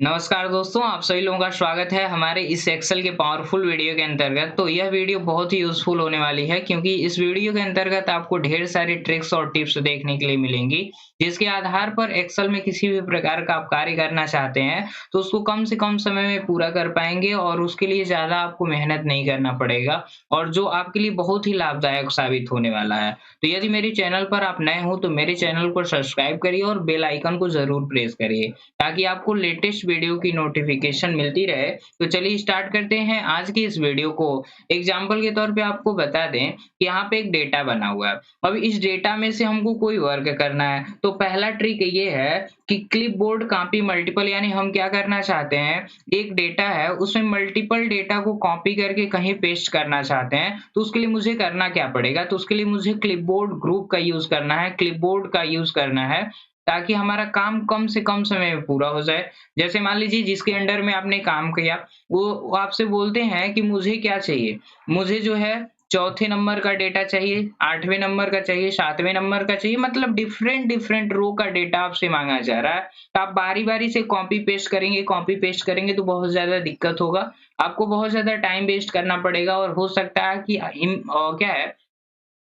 नमस्कार दोस्तों, आप सभी लोगों का स्वागत है हमारे इस एक्सेल के पावरफुल वीडियो के अंतर्गत। तो यह वीडियो बहुत ही यूज़फुल होने वाली है क्योंकि इस वीडियो के अंतर्गत आपको ढेर सारी ट्रिक्स और टिप्स देखने के लिए मिलेंगी, जिसके आधार पर एक्सेल में किसी भी प्रकार का आप कार्य करना चाहते हैं, तो उसको कम से कम समय में पूरा कर पाएँगे और उसके लिए ज़्यादा आपको मेहनत नहीं करना पड़ेगा और जो आपके लिए बहुत ही लाभदायक साबित होने वाला है। तो यदि मेरे चैनल पर आप नए हो तो मेरे चैनल को सब्सक्राइब करिए और बेल आइकन को ज़रूर प्रेस करिए। ताकि आपको लेटेस्ट वीडियो की नोटिफिकेशन मिलती रहे। तो चलिए स्टार्ट करते हैं आज की इस वीडियो को। एग्जाम्पल के तौर पे आपको बता दें कि यहाँ पे एक डेटा बना हुआ है। अब इस डेटा में से हमको कोई वर्क करना है, तो पहला ट्रिक ये है कि क्लिपबोर्ड कॉपी मल्टीपल यानी हम क्या करना चाहते हैं, एक डेटा है उसमें मल्टीपल डेटा को कॉपी करके कहीं पेस्ट करना चाहते हैं, तो उसके लिए मुझे करना क्या पड़ेगा? तो उसके लिए मुझे क्लिपबोर्ड ग्रुप का यूज़ करना है, क्लिपबोर्ड का यूज़ करना है ताकि हमारा काम कम से कम समय में पूरा हो जाए। जैसे मान लीजिए जिसके अंडर में आपने काम किया, वो आपसे बोलते हैं कि मुझे क्या चाहिए? मुझे जो है चौथे नंबर का डेटा चाहिए, 8वें नंबर का चाहिए, 7वें नंबर का चाहिए, मतलब डिफरेंट रो का डेटा आपसे माँगा जा रहा है। तो आप बारी-बारी से कॉपी पेस्ट करेंगे तो बहुत ज़्यादा दिक्कत होगा। आपको बहुत ज़्यादा टाइम वेस्ट करना पड़ेगा और हो सकता है कि क्या है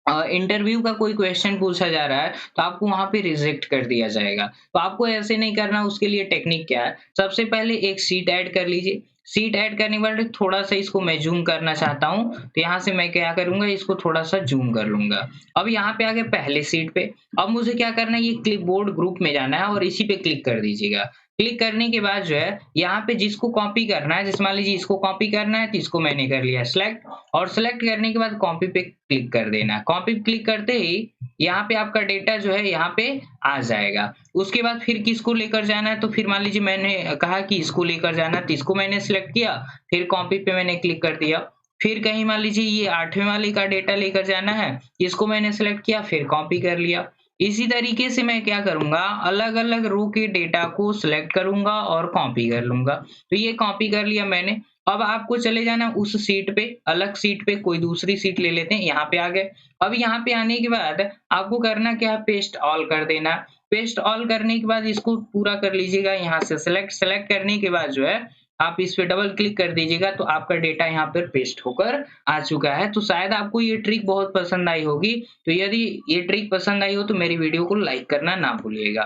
इंटरव्यू का कोई क्वेश्चन पूछा जा रहा है, तो आपको वहाँ पे रिजेक्ट कर दिया जाएगा। तो आपको ऐसे नहीं करना, उसके लिए टेक्निक क्या है? सबसे पहले एक शीट ऐड कर लीजिए। शीट ऐड करने के बाद थोड़ा-सा इसको मैं ज़ूम करना चाहता हूँ, तो यहाँ से मैं क्या करूँगा, इसको थोड़ा-सा ज़ूम कर लूँगा। अब यहाँ पे आ गए पहले शीट पे। अब मुझे क्या करना है, ये क्लिपबोर्ड ग्रुप में जाना है और इसी पे क्लिक कर दीजिएगा। क्लिक करने के बाद जो है, यहाँ पे जिसको कॉपी करना है, जैसे मान लीजिए इसको कॉपी करना है, तो इसको मैंने कर लिया सिलेक्ट और सिलेक्ट करने के बाद कॉपी पे क्लिक कर देना है। कॉपी पे क्लिक करते ही यहाँ पे आपका डेटा जो है यहाँ पे आ जाएगा। उसके बाद फिर किसको लेकर जाना है, तो फिर मान लीजिए मैंने कहा कि इसको लेकर जाना है, तो इसको मैंने सिलेक्ट किया, फिर कॉपी पे मैंने क्लिक कर दिया। फिर कहीं मान लीजिए ये 8वें वाले का डेटा लेकर जाना है, इसको मैंने सिलेक्ट किया, फिर कॉपी कर लिया। इसी तरीके से मैं क्या करूँगा, अलग-अलग रो के डेटा को सिलेक्ट करूँगा और कॉपी कर लूँगा। तो ये कॉपी कर लिया मैंने। अब आपको चले जाना उस सीट पे, अलग सीट पे कोई दूसरी सीट ले लेते हैं, यहाँ पे आ गए। अब यहाँ पे आने के बाद आपको करना क्या है, पेस्ट ऑल कर देना। पेस्ट ऑल करने के बाद इसको पूरा कर लीजिएगा, यहाँ से सेलेक्ट करने के बाद जो है, आप इस पे डबल क्लिक कर दीजिएगा, तो आपका डेटा यहाँ पर पेस्ट होकर आ चुका है। तो शायद आपको ये ट्रिक बहुत पसंद आई होगी। तो यदि ये ट्रिक पसंद आई हो तो मेरी वीडियो को लाइक करना ना भूलिएगा।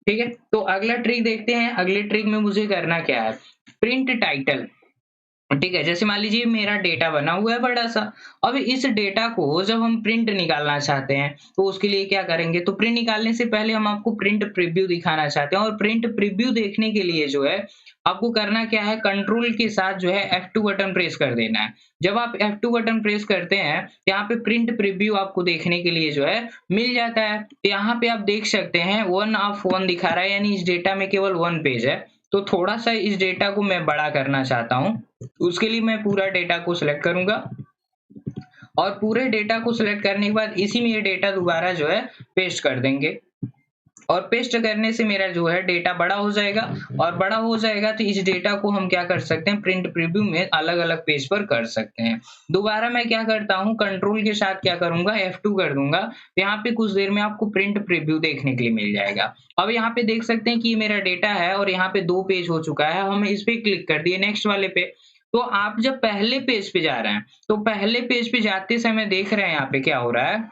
ठीक है? तो अगला ट्रिक देखते हैं, अगले ट्रिक में मुझे करना क्या है, प्रिंट टाइटल। ठीक है, जैसे मान लीजिए मेरा डेटा बना हुआ है बड़ा-सा। अब इस डेटा को जब हम प्रिंट निकालना चाहते हैं, तो उसके लिए क्या करेंगे? तो प्रिंट निकालने से पहले हम आपको प्रिंट प्रीव्यू दिखाना चाहते हैं और प्रिंट प्रीव्यू देखने के लिए जो है, आपको करना क्या है, कंट्रोल के साथ जो है F2 बटन प्रेस कर देना है। जब आप F2 बटन प्रेस करते हैं, तो यहाँ पे प्रिंट प्रीव्यू आपको देखने के लिए जो है मिल जाता है। तो यहाँ पे आप देख सकते हैं 1 ऑफ 1 दिखा रहा है, यानी इस डेटा में केवल 1 पेज है। तो थोड़ा-सा इस डेटा को मैं बड़ा करना चाहता हूँ। उसके लिए मैं पूरा डेटा को सिलेक्ट करूँगा और पूरे डेटा को सिलेक्ट करने के बाद इसी में ये डेटा दोबारा जो है पेस्ट कर देंगे और पेस्ट करने से मेरा जो है डेटा बड़ा हो जाएगा और बड़ा हो जाएगा तो इस डेटा को हम क्या कर सकते हैं, प्रिंट प्रीव्यू में अलग-अलग पेज पर कर सकते हैं। दोबारा मैं क्या करता हूँ, कंट्रोल के साथ क्या करूँगा, F2 कर दूँगा। यहाँ पे कुछ देर में आपको प्रिंट प्रीव्यू देखने के लिए मिल जाएगा। अब यहाँ पे देख सकते हैं कि ये मेरा डेटा है और यहाँ पे 2 पेज हो चुका है। हम इस पे क्लिक कर दिए नेक्स्ट वाले पे। तो आप जब पहले पेज पे जा रहे हैं, तो पहले पेज पे जाते समय देख रहे हैं यहाँ पे क्या हो रहा है,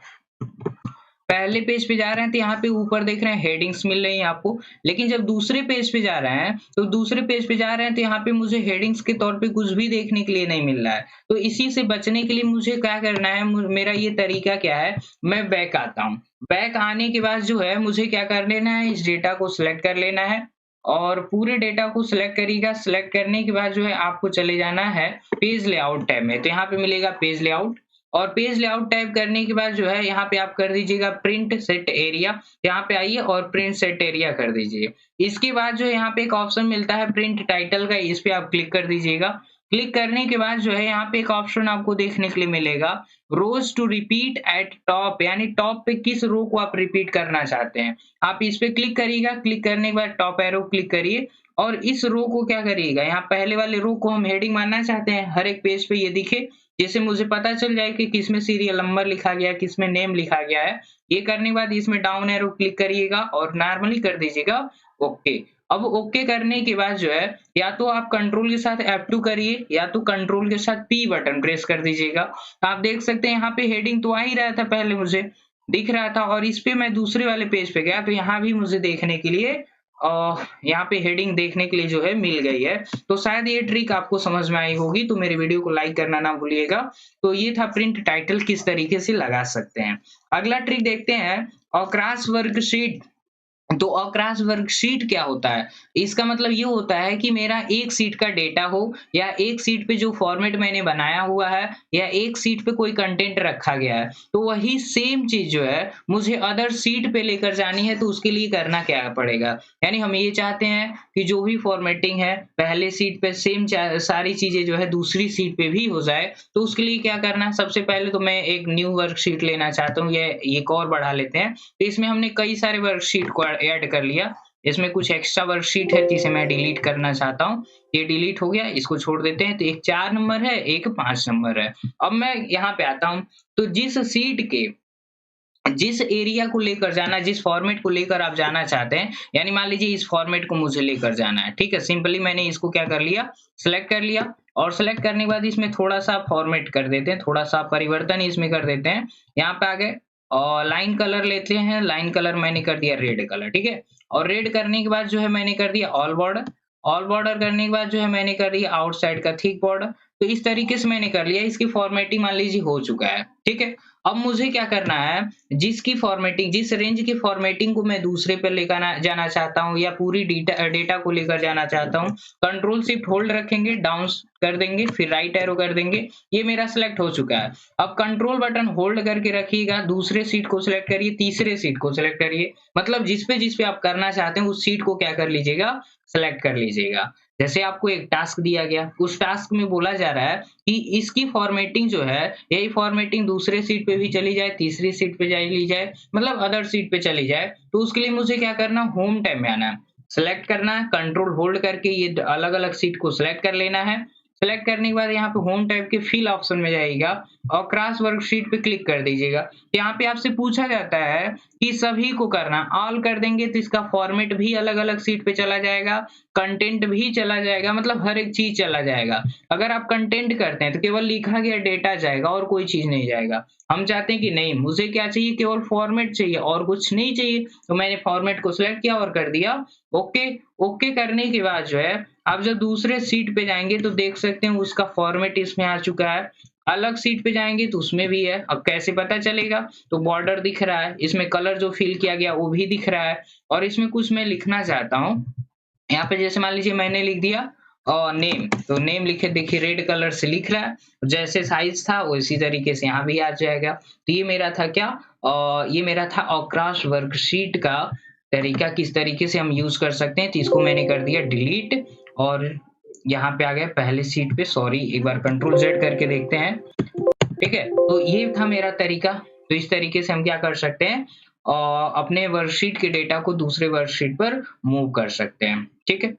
पहले पेज पे जा रहे हैं तो यहाँ पे ऊपर देख रहे हैं हेडिंग्स मिल रही हैं आपको। लेकिन जब दूसरे पेज पे जा रहे हैं, तो दूसरे पेज पे जा रहे हैं तो यहाँ पे मुझे हेडिंग्स के तौर पे कुछ भी देखने के लिए नहीं मिल रहा है। तो इसी से बचने के लिए मुझे क्या करना है, मेरा ये तरीका क्या है, मैं बैक आता हूँ। बैक आने के बाद जो है मुझे क्या कर लेना है, इस डेटा को सिलेक्ट कर लेना है और पूरे डेटा को सिलेक्ट करिएगा। सिलेक्ट करने के बाद जो है आपको चले जाना है पेज लेआउट टैब में। तो यहाँ पे मिलेगा पेज लेआउट और पेज लेआउट टाइप करने के बाद जो है यहाँ पे आप कर दीजिएगा प्रिंट सेट एरिया। यहाँ पे आइए और प्रिंट सेट एरिया कर दीजिए। इसके बाद जो यहाँ पे एक ऑप्शन मिलता है प्रिंट टाइटल का, इस पे आप क्लिक कर दीजिएगा। क्लिक करने के बाद जो है यहाँ पे एक ऑप्शन आपको देखने के लिए मिलेगा रोज टू रिपीट एट टॉप, यानी टॉप पे किस रो को आप रिपीट करना चाहते हैं, आप इस पे क्लिक करिएगा। क्लिक करने के बाद टॉप एरो क्लिक करिए और इस रो को क्या करिएगा, यहाँ पहले वाले रो को हम हेडिंग मानना चाहते हैं, हर एक पेज पे ये दिखे, जिससे मुझे पता चल जाए कि किसमें सीरियल नंबर लिखा गया है, किसमें नेम लिखा गया है। ये करने के बाद इसमें डाउन एरो क्लिक करिएगा और नॉर्मली कर दीजिएगा ओके। अब ओके करने के बाद जो है या तो आप कंट्रोल के साथ F2 करिए या तो कंट्रोल के साथ P बटन प्रेस कर दीजिएगा। तो आप देख सकते हैं यहाँ पे हेडिंग तो आ ही रहा था, पहले मुझे दिख रहा था, और इस पे मैं दूसरे वाले पेज पे गया तो यहाँ भी मुझे देखने के लिए यहाँ पे हेडिंग देखने के लिए जो है मिल गई है। तो शायद ये ट्रिक आपको समझ में आई होगी, तो मेरे वीडियो को लाइक करना ना भूलिएगा। तो ये था प्रिंट टाइटल किस तरीके से लगा सकते हैं। अगला ट्रिक देखते हैं, अक्रॉस वर्कशीट। तो अक्रॉस वर्कशीट क्या होता है? इसका मतलब ये होता है कि मेरा एक सीट का डेटा हो या एक सीट पे जो फॉर्मेट मैंने बनाया हुआ है या एक सीट पे कोई कंटेंट रखा गया है, तो वही सेम चीज जो है मुझे अदर सीट पे लेकर जानी है। तो उसके लिए करना क्या पड़ेगा, यानी हम ये चाहते हैं कि जो भी फॉर्मेटिंग है पहले सीट पे सेम सारी चीजें जो है दूसरी सीट पे भी हो जाए। तो उसके लिए क्या करना है, सबसे पहले तो मैं एक न्यू वर्कशीट लेना चाहता हूँ, ये एक और बढ़ा लेते हैं। तो इसमें हमने कई सारे वर्कशीट को ऐड कर लिया। इसमें कुछ एक्स्ट्रा वर्कशीट है जिसे मैं डिलीट करना चाहता हूँ। ये डिलीट हो गया, इसको छोड़ देते हैं। तो एक 4 नंबर है, एक 5 नंबर है। अब मैं यहाँ पे आता हूँ, तो जिस सीट के जिस एरिया को लेकर जाना, जिस फॉर्मेट को लेकर आप जाना चाहते हैं, यानी मान लीजिए इस फॉर्मेट को मुझे लेकर जाना है, ठीक है। सिंपली मैंने इसको क्या कर लिया, सेलेक्ट कर लिया, और सेलेक्ट करने के बाद इसमें थोड़ा-सा फॉर्मेट कर देते हैं, थोड़ा-सा परिवर्तन इसमें कर देते हैं। यहाँ पे आ गए और लाइन कलर लेते हैं, लाइन कलर मैंने कर दिया रेड कलर, ठीक है। और रेड करने के बाद जो है मैंने कर दिया ऑल बॉर्डर, ऑल बॉर्डर करने के बाद जो है मैंने कर दिया आउटसाइड का थिक बॉर्डर। तो इस तरीके से मैंने कर लिया, इसकी फॉर्मेटिंग मान लीजिए हो चुका है, ठीक है। अब मुझे क्या करना है, जिसकी फॉर्मेटिंग, जिस रेंज की फॉर्मेटिंग को मैं दूसरे पे लेकर जाना चाहता हूँ या पूरी डेटा को लेकर जाना चाहता हूँ, कंट्रोल शिफ्ट होल्ड रखेंगे, डाउन कर देंगे, फिर राइट एरो कर देंगे। ये मेरा सिलेक्ट हो चुका है। अब कंट्रोल बटन होल्ड करके रखिएगा, दूसरे सीट को सिलेक्ट करिए, तीसरे सीट को सिलेक्ट करिए, मतलब जिस पे आप करना चाहते हैं उस सीट को क्या कर लीजिएगा, सिलेक्ट कर लीजिएगा। जैसे आपको एक टास्क दिया गया, उस टास्क में बोला जा रहा है कि इसकी फॉर्मेटिंग जो है, यही फॉर्मेटिंग दूसरे सीट पे भी चली जाए, तीसरी सीट पे चली जाए, मतलब अदर सीट पे चली जाए। तो उसके लिए मुझे क्या करना, होम टैब में आना है, सेलेक्ट करना है, कंट्रोल होल्ड करके ये अलग-अलग सीट को सिलेक्ट कर लेना है। सेलेक्ट करने के बाद यहाँ पे होम टैब के फिल ऑप्शन में जाइएगा और क्रॉस वर्कशीट पे क्लिक कर दीजिएगा। यहाँ पे आपसे पूछा जाता है कि सभी को करना, ऑल कर देंगे तो इसका फॉर्मेट भी अलग-अलग सीट पे चला जाएगा, कंटेंट भी चला जाएगा, मतलब हर एक चीज चला जाएगा। अगर आप कंटेंट करते हैं तो केवल लिखा गया डेटा जाएगा और कोई चीज नहीं जाएगा। हम चाहते हैं कि नहीं, मुझे क्या चाहिए, केवल फॉर्मेट चाहिए और कुछ नहीं चाहिए। तो मैंने फॉर्मेट को सिलेक्ट किया और कर दिया ओके। ओके करने के बाद जो है आप जब दूसरे सीट पे जाएंगे तो देख सकते हैं उसका फॉर्मेट इसमें आ चुका है। अलग सीट पे जाएंगे तो उसमें भी है। अब कैसे पता चलेगा, तो बॉर्डर दिख रहा है, इसमें कलर जो फिल किया गया वो भी दिख रहा है, और इसमें कुछ मैं लिखना चाहता हूँ। यहाँ पे जैसे मान लीजिए मैंने लिख दिया नेम, तो नेम लिखे, देखिए रेड कलर से लिख रहा है, जैसे साइज था उसी तरीके से यहाँ भी आ जाएगा। तो ये मेरा था क्या, ये मेरा था अक्रॉस वर्कशीट का तरीका, किस तरीके से हम यूज कर सकते हैं। तो इसको मैंने कर दिया डिलीट, और यहाँ पे आ गया पहले सीट पे, सॉरी एक बार कंट्रोल जेड करके देखते हैं, ठीक है। तो ये था मेरा तरीका। तो इस तरीके से हम क्या कर सकते हैं, अपने वर्कशीट के डेटा को दूसरे वर्कशीट पर मूव कर सकते हैं, ठीक है।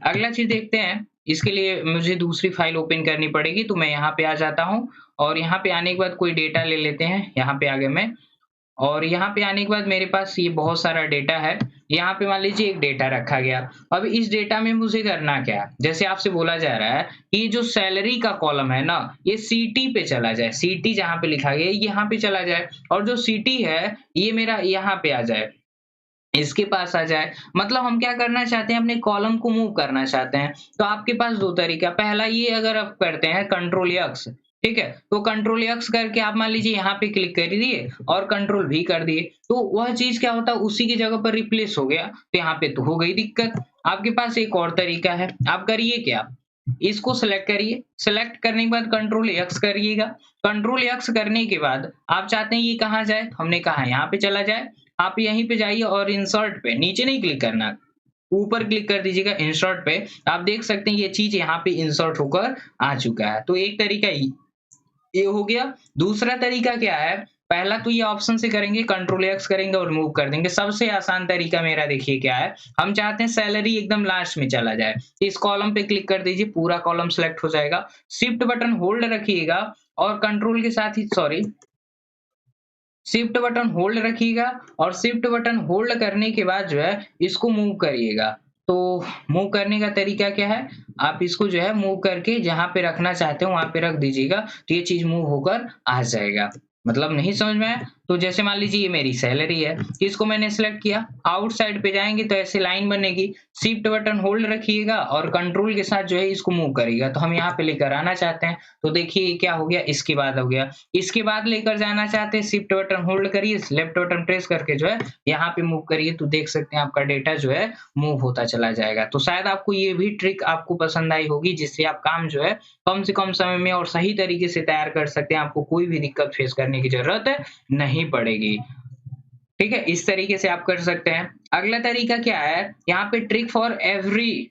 अगला चीज देखते हैं, इसके लिए मुझे दूसरी फाइल ओपन करनी पड़ेगी। तो मैं यहाँ पे आ जाता हूँ और यहाँ पे आने के बाद कोई डेटा ले लेते हैं। यहाँ पे आ गए मैं, और यहाँ पे आने के बाद मेरे पास ये बहुत सारा डेटा है। यहाँ पे मान लीजिए एक डेटा रखा गया। अब इस डेटा में मुझे करना क्या है, जैसे आपसे बोला जा रहा है कि ये जो सैलरी का कॉलम है ना, ये सीटी पे चला जाए, सीटी जहाँ पे लिखा गया है यहाँ पे चला जाए, और जो सीटी है ये मेरा यहाँ पे आ जाए, इसके पास आ जाए। मतलब हम क्या करना चाहते हैं, अपने कॉलम को मूव करना चाहते हैं। तो आपके पास दो तरीका, पहला ये अगर आप करते हैं कंट्रोल एक्स, ठीक है, तो कंट्रोल एक्स करके आप मान लीजिए यहाँ पे क्लिक कर दिए और कंट्रोल भी कर दिए, तो वह चीज क्या होता है, उसी की जगह पर रिप्लेस हो गया। तो यहाँ पे तो हो गई दिक्कत। आपके पास एक और तरीका है, आप करिए क्या, इसको सिलेक्ट करिए, सिलेक्ट करने के बाद कंट्रोल एक्स करिएगा। कंट्रोल एक्स करने के बाद आप चाहते हैं ये कहाँ जाए, हमने कहा यहाँ पे चला जाए। आप यहीं पे जाइए और इंसर्ट पे, नीचे नहीं क्लिक करना, ऊपर क्लिक कर दीजिएगा इंसर्ट पे। आप देख सकते हैं ये चीज यहाँ पे इंसर्ट होकर आ चुका है। तो एक तरीका ये हो गया। दूसरा तरीका क्या है, पहला तो ये ऑप्शन से करेंगे, कंट्रोल एक्स करेंगे और मूव कर देंगे। सबसे आसान तरीका मेरा देखिए क्या है, हम चाहते हैं सैलरी एकदम लास्ट में चला जाए, इस कॉलम पे क्लिक कर दीजिए, पूरा कॉलम सेलेक्ट हो जाएगा। शिफ्ट बटन होल्ड रखिएगा और कंट्रोल के साथ ही शिफ्ट बटन होल्ड रखिएगा, और शिफ्ट बटन होल्ड करने के बाद जो है इसको मूव करिएगा। तो मूव करने का तरीका क्या है, आप इसको जो है मूव करके जहाँ पे रखना चाहते हो वहाँ पे रख दीजिएगा, तो ये चीज़ मूव होकर आ जाएगा। मतलब नहीं समझ में आया? तो जैसे मान लीजिए ये मेरी सैलरी है, इसको मैंने सिलेक्ट किया, आउटसाइड पे जाएँगे तो ऐसे लाइन बनेगी, शिफ्ट बटन होल्ड रखिएगा और कंट्रोल के साथ जो है इसको मूव करिएगा। तो हम यहाँ पे लेकर आना चाहते हैं, तो देखिए क्या हो गया, इसके बाद हो गया। इसके बाद लेकर जाना चाहते हैं, शिफ्ट बटन होल्ड करिए, लेफ्ट बटन प्रेस करके जो है यहाँ पे मूव करिए, तो देख सकते हैं आपका डेटा जो है मूव होता चला जाएगा। तो शायद आपको ये भी ट्रिक आपको पसंद आई होगी, जिससे आप काम जो है कम से कम समय में और सही तरीके से तैयार कर सकते हैं। आपको कोई भी दिक्कत फेस करने की ज़रूरत नहीं पड़ेगी। ठीक है? इस तरीके से आप कर सकते हैं। अगला तरीका क्या है, यहाँ पे ट्रिक फॉर एवरी।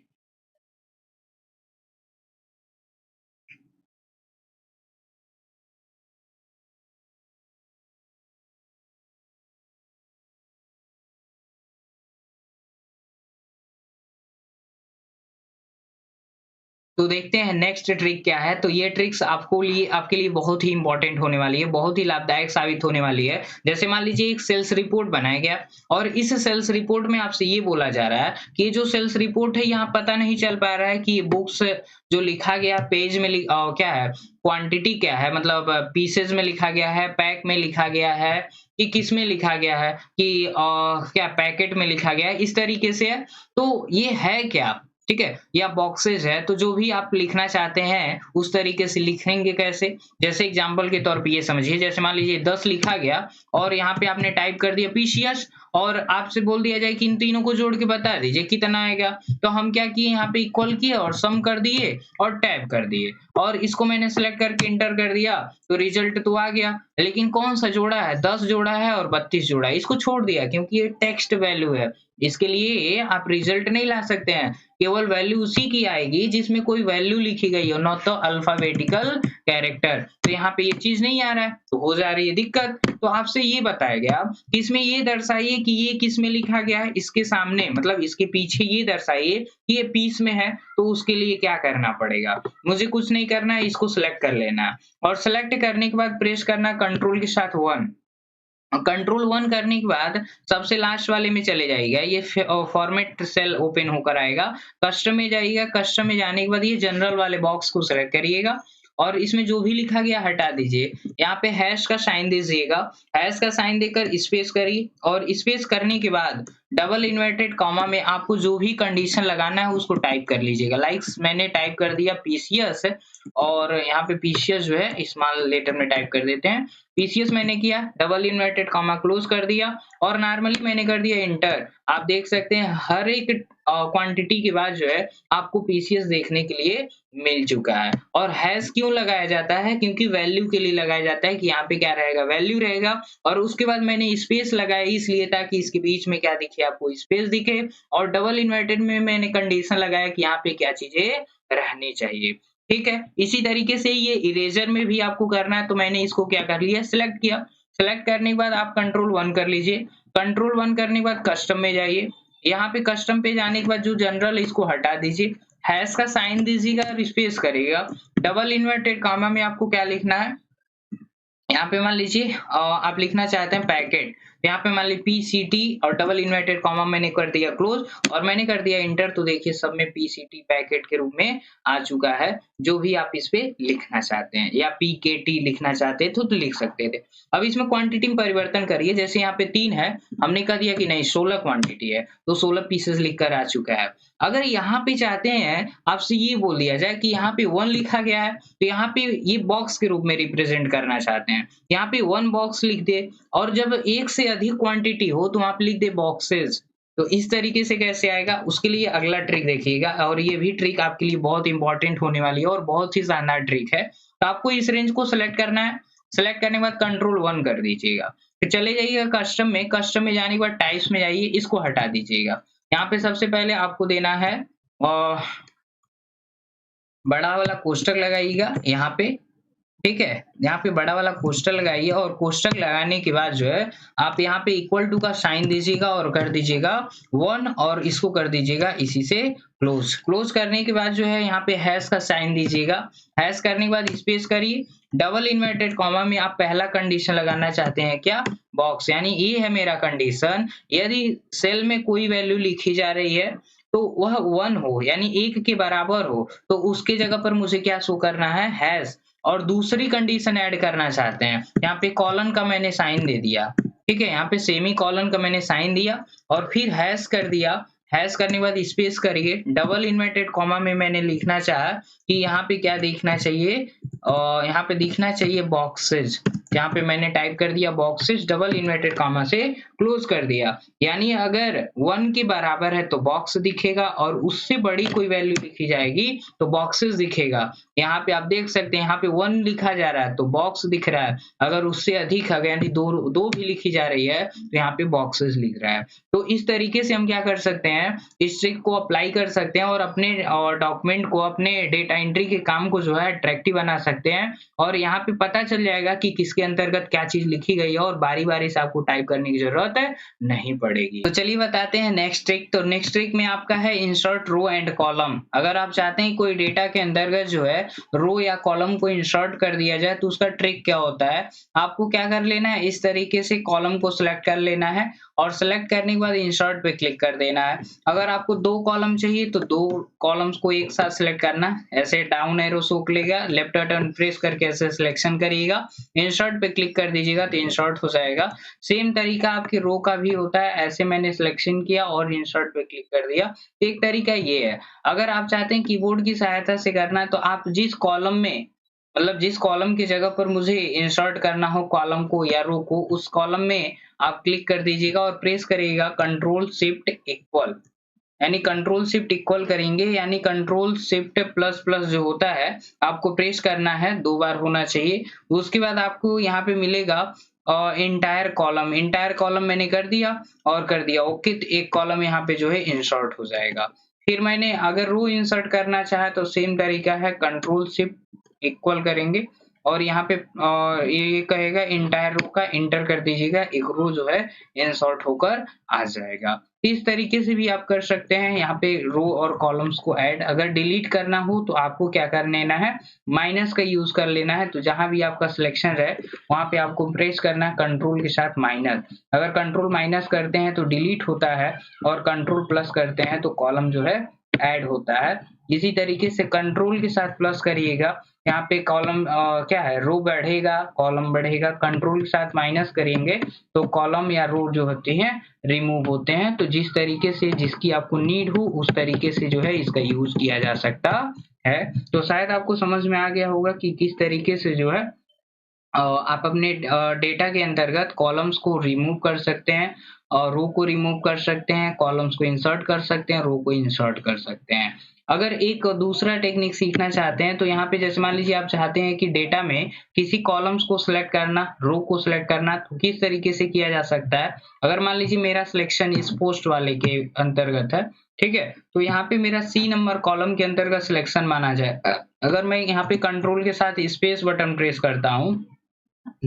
तो देखते हैं नेक्स्ट ट्रिक क्या है। तो ये ट्रिक्स आपके लिए बहुत ही इम्पोर्टेंट होने वाली है, बहुत ही लाभदायक साबित होने वाली है। जैसे मान लीजिए एक सेल्स रिपोर्ट बनाया गया और इस सेल्स रिपोर्ट में आपसे ये बोला जा रहा है कि ये जो सेल्स रिपोर्ट है यहाँ पता नहीं चल पा रहा है कि ये बुक्स जो लिखा गया पेज में क्या है, क्वांटिटी क्या है, मतलब पीसेज में लिखा गया है, पैक में लिखा गया है कि किस में लिखा गया है, कि क्या पैकेट में लिखा गया है, इस तरीके से है। तो ये है क्या? ठीक है? या बॉक्सेस है, तो जो भी आप लिखना चाहते हैं, उस तरीके से लिखेंगे कैसे? जैसे एग्ज़ाम्पल के तौर पे ये समझिए, जैसे मान लीजिए 10 लिखा गया और यहाँ पे आपने टाइप कर दिया पीसीएस और आपसे बोल दिया जाए कि इन तीनों को जोड़ के बता दीजिए कितना आएगा। तो हम क्या किए, यहाँ पे इक्वल किए और सम कर दिए और टैब कर दिए और इसको मैंने सेलेक्ट करके एंटर कर दिया, तो रिज़ल्ट तो आ गया। लेकिन कौन-सा जोड़ा है? 10 जोड़ा है और 32 जोड़ा है। इसको छोड़ दिया क्योंकि ये टेक्स्ट वैल्यू है। इसके लिए आप रिज़ल्ट नहीं ला सकते हैं। केवल वैल्यू उसी की आएगी जिसमें कोई वैल्यू लिखी गई हो, नॉट द अल्फाबेटिकल कैरेक्टर। तो यहाँ पे ये चीज़ नहीं आ रहा है, तो हो जा रही है दिक्कत। तो आपसे ये बताया गया कि इसमें ये दर्शाइए कि ये किस में लिखा गया है, इसके सामने मतलब इसके पीछे ये दर्शाइए कि ये पीस में है, तो उसके लिए क्या करना पड़ेगा? मुझे कुछ नहीं करना है, इसको सिलेक्ट कर लेना है और सिलेक्ट करने के बाद प्रेस करना कंट्रोल के साथ 1। कंट्रोल 1 करने के बाद सबसे लास्ट वाले में चले जाइएगा, ये फॉर्मेट सेल ओपन होकर आएगा। कस्टम में जाइएगा, कस्टम में जाने के बाद ये जनरल वाले बॉक्स को सेलेक्ट करिएगा और इसमें जो भी लिखा गया हटा दीजिए। यहाँ पे हैश का साइन दीजिएगा, हैश का साइन देकर स्पेस करिए और स्पेस करने के बाद डबल इन्वर्टेड कॉमा में आपको जो भी कंडीशन लगाना है उसको टाइप कर लीजिएगा। लाइक्स मैंने टाइप कर दिया पीसीएस और यहाँ पे पीसीएस जो है स्मॉल लेटर में टाइप कर देते हैं। पीसीएस मैंने किया, डबल इन्वर्टेड कॉमा क्लोज कर दिया और नॉर्मली मैंने कर दिया एंटर। आप देख सकते हैं हर एक क्वांटिटी के बाद जो है आपको पीसीएस देखने के लिए मिल चुका है। और हैश क्यों लगाया जाता है? क्योंकि वैल्यू के लिए लगाया जाता है कि यहाँ पे क्या रहेगा, वैल्यू रहेगा। और उसके बाद मैंने स्पेस लगाया इसलिए ताकि इसके बीच में क्या दिखे, आपको स्पेस दिखे। और डबल इन्वर्टेड में मैंने कंडीशन लगाया कि यहाँ पे क्या चीजें रहनी चाहिए। ठीक है, इसी तरीके से ये इरेजर में भी आपको करना है। तो मैंने इसको क्या कर लिया, सिलेक्ट किया। सिलेक्ट करने के बाद आप कंट्रोल 1 कर लीजिए। कंट्रोल 1 करने के बाद कस्टम में जाइए। यहाँ पे कस्टम पे जाने के बाद जो जनरल है इसको हटा दीजिए, हैश का साइन दीजिएगा और स्पेस करिएगा। डबल इन्वर्टेड कॉमा में आपको क्या लिखना है, यहाँ पे मान लीजिए आप लिखना चाहते हैं पैकेट, यहाँ पे मान लीजिए पीसीटी और डबल इन्वर्टेड कॉमा मैंने कर दिया क्लोज और मैंने कर दिया इंटर। तो देखिए सब में पीसीटी पैकेट के रूप में आ चुका है। जो भी आप इस पे लिखना चाहते हैं या पीकेटी लिखना चाहते थे तो लिख सकते थे। अब इसमें क्वांटिटी में परिवर्तन करिए, जैसे यहाँ पे 3 है, हमने कह दिया कि नहीं 16 क्वांटिटी है, तो 16 पीसेस लिख कर आ चुका है। अगर यहाँ पे चाहते हैं आपसे ये बोल दिया जाए कि यहाँ पे 1 लिखा गया है, तो यहाँ पे ये बॉक्स के रूप में रिप्रेजेंट करना चाहते हैं, यहाँ पे 1 बॉक्स लिख दे। और जब एक से अधिक क्वांटिटी हो तो आप लिख दे बॉक्सेस। तो इस तरीके से कैसे आएगा, उसके लिए अगला ट्रिक देखिएगा और ये भी ट्रिक आपके लिए बहुत इंपॉर्टेंट होने वाली है और बहुत ही शानदार ट्रिक है। तो आपको इस रेंज को सिलेक्ट करना है, सिलेक्ट करने के बाद कंट्रोल 1 कर दीजिएगा, फिर चले जाइएगा कस्टम में, कस्टम में जाने के बाद टाइप्स में जाइए, इसको हटा दीजिएगा। यहाँ पे सबसे पहले आपको देना है बड़ा वाला कोष्ठक लगाइएगा यहाँ पे। ठीक है, यहाँ पे बड़ा वाला कोष्ठक लगाइए और कोष्ठक लगाने के बाद जो है आप यहाँ पे इक्वल टू का साइन दीजिएगा और कर दीजिएगा 1 और इसको कर दीजिएगा इसी से क्लोज। क्लोज करने के बाद जो है यहाँ पे हैश का साइन दीजिएगा, हैश करने के बाद स्पेस करिए, डबल इन्वर्टेड कॉमा में आप पहला कंडीशन लगाना चाहते हैं क्या, बॉक्स, यानी ये है मेरा कंडीशन। यदि सेल में कोई वैल्यू लिखी जा रही है तो वह 1 हो यानी 1 के बराबर हो, तो उसके जगह पर मुझे क्या शो करना है, हैश। और दूसरी कंडीशन ऐड करना चाहते हैं, यहाँ पे कॉलन का मैंने साइन दे दिया, ठीक है, यहाँ पे सेमी कॉलन का मैंने साइन दिया और फिर हैश कर दिया। हैश करने के बाद स्पेस करिए, डबल इन्वर्टेड कॉमा में मैंने लिखना चाहा कि यहाँ पे क्या दिखना चाहिए, यहाँ पे दिखना चाहिए बॉक्सेज। यहाँ पे मैंने टाइप कर दिया बॉक्सेज, डबल इन्वर्टेड कॉमा से क्लोज कर दिया। यानी अगर 1 के बराबर है तो बॉक्स दिखेगा और उससे बड़ी कोई वैल्यू लिखी जाएगी तो बॉक्सेस दिखेगा। यहाँ पे आप देख सकते हैं, यहाँ पे 1 लिखा जा रहा है तो बॉक्स दिख रहा है, अगर उससे अधिक है यानी 2 भी लिखी जा रही है तो यहाँ पे बॉक्सेस लिख रहा है। तो इस तरीके से हम क्या कर सकते हैं, इस ट्रिक को अप्लाई कर सकते हैं और अपने डॉक्यूमेंट को, अपने डेटा एंट्री के काम को जो है अट्रैक्टिव बना सकते हैं। और यहाँ पे पता चल जाएगा कि किसके अंतर्गत क्या चीज लिखी गई है और बारी-बारी से आपको टाइप करने की जरूरत नहीं पड़ेगी। तो चलिए बताते हैं नेक्स्ट ट्रिक। तो नेक्स्ट ट्रिक में आपका है इंसर्ट रो एंड कॉलम। अगर आप चाहते हैं कोई डेटा के अंतर्गत जो है रो या कॉलम को इंसर्ट कर दिया जाए तो उसका ट्रिक क्या होता है, आपको क्या कर लेना है, इस तरीके से कॉलम को सिलेक्ट कर लेना है और सिलेक्ट करने के बाद इंसर्ट पे क्लिक कर देना है। अगर आपको 2 कॉलम चाहिए तो 2 कॉलम्स को एक साथ सिलेक्ट करना, ऐसे डाउन एरो शो करेगा, लेफ्ट बटन प्रेस करके ऐसे सिलेक्शन करिएगा, इंसर्ट पे क्लिक कर दीजिएगा तो इंसर्ट हो जाएगा। सेम तरीका आपकी रो का भी होता है, ऐसे मैंने सिलेक्शन किया और इंसर्ट पे क्लिक कर दिया। एक तरीका ये है। अगर आप चाहते हैं कीबोर्ड की सहायता से करना है तो आप जिस कॉलम में, मतलब जिस कॉलम की जगह पर मुझे इंसर्ट करना हो कॉलम को या रो को, उस कॉलम में आप क्लिक कर दीजिएगा और प्रेस करिएगा कंट्रोल शिफ्ट इक्वल, यानी कंट्रोल शिफ्ट इक्वल करेंगे, यानी कंट्रोल शिफ्ट प्लस प्लस जो होता है आपको प्रेस करना है, 2 बार होना चाहिए। उसके बाद आपको यहाँ पे मिलेगा इंटायर कॉलम, इंटायर कॉलम मैंने कर दिया और कर दिया ओके, तो एक कॉलम यहाँ पे जो है इंसर्ट हो जाएगा। फिर मैंने अगर रो इंसर्ट करना चाहा तो सेम तरीका है, कंट्रोल शिफ्ट इक्वल करेंगे और यहाँ पे ये कहेगा इंटायर रो का इंटर कर दीजिएगा, एक रो जो है इंसर्ट होकर आ जाएगा। इस तरीके से भी आप कर सकते हैं यहाँ पे रो और कॉलम्स को ऐड। अगर डिलीट करना हो तो आपको क्या कर लेना है, माइनस का यूज कर लेना है। तो जहां भी आपका सिलेक्शन है वहां पे आपको प्रेस करना है कंट्रोल के साथ माइनस। अगर कंट्रोल माइनस करते हैं तो डिलीट होता है और कंट्रोल प्लस करते हैं तो कॉलम जो है ऐड होता है। इसी तरीके से कंट्रोल के साथ प्लस करिएगा, यहाँ पे कॉलम क्या है, रो बढ़ेगा कॉलम बढ़ेगा, कंट्रोल के साथ माइनस करेंगे तो कॉलम या रो जो होते हैं रिमूव होते हैं। तो जिस तरीके से जिसकी आपको नीड हो उस तरीके से जो है इसका यूज किया जा सकता है। तो शायद आपको समझ में आ गया होगा कि किस तरीके से जो है आप अपने डेटा के अंतर्गत कॉलम्स को रिमूव कर सकते हैं और रो को रिमूव कर सकते हैं, कॉलम्स को इंसर्ट कर सकते हैं, रो को इंसर्ट कर सकते हैं। अगर एक दूसरा टेक्निक सीखना चाहते हैं तो यहाँ पे जैसे मान लीजिए आप चाहते हैं कि डेटा में किसी कॉलम्स को सिलेक्ट करना, रो को सिलेक्ट करना, तो किस तरीके से किया जा सकता है। अगर मान लीजिए मेरा सिलेक्शन इस पोस्ट वाले के अंतर्गत है, ठीक है, तो यहाँ पे मेरा C नंबर कॉलम के अंतर्गत सिलेक्शन माना जाए। अगर मैं यहाँ पे कंट्रोल के साथ स्पेस बटन प्रेस करता हूँ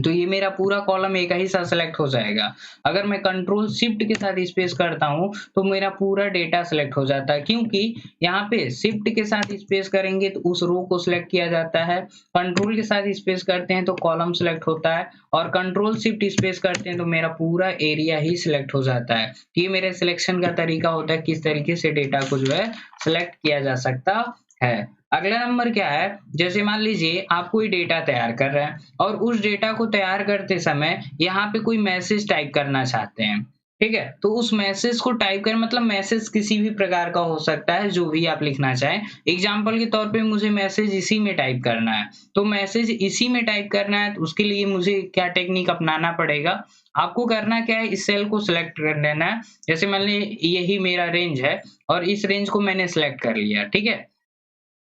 तो ये मेरा पूरा कॉलम एक ही साथ सेलेक्ट हो जाएगा। अगर मैं कंट्रोल शिफ्ट के साथ स्पेस करता हूं तो मेरा पूरा डेटा सेलेक्ट हो जाता है, क्योंकि यहाँ पे शिफ्ट के साथ स्पेस करेंगे तो उस रो को सिलेक्ट किया जाता है, कंट्रोल के साथ स्पेस करते हैं तो कॉलम सिलेक्ट होता है और कंट्रोल शिफ्ट स्पेस करते हैं तो मेरा पूरा एरिया ही सिलेक्ट हो जाता है। ये मेरे सिलेक्शन का तरीका होता है, किस तरीके से डेटा को जो है सिलेक्ट किया जा सकता है। अगला नंबर क्या है, जैसे मान लीजिए आप कोई डेटा तैयार कर रहे हैं और उस डेटा को तैयार करते समय यहाँ पे कोई मैसेज टाइप करना चाहते हैं, ठीक है, तो उस मैसेज को टाइप कर, मतलब मैसेज किसी भी प्रकार का हो सकता है जो भी आप लिखना चाहें। एग्जाम्पल के तौर पे मुझे मैसेज इसी में टाइप करना है, तो मैसेज इसी में टाइप करना है तो उसके लिए मुझे क्या टेक्निक अपनाना पड़ेगा, आपको करना क्या है, इस सेल को सिलेक्ट कर लेना है। जैसे मान लीजिए यही मेरा रेंज है और इस रेंज को मैंने सिलेक्ट कर लिया, ठीक है,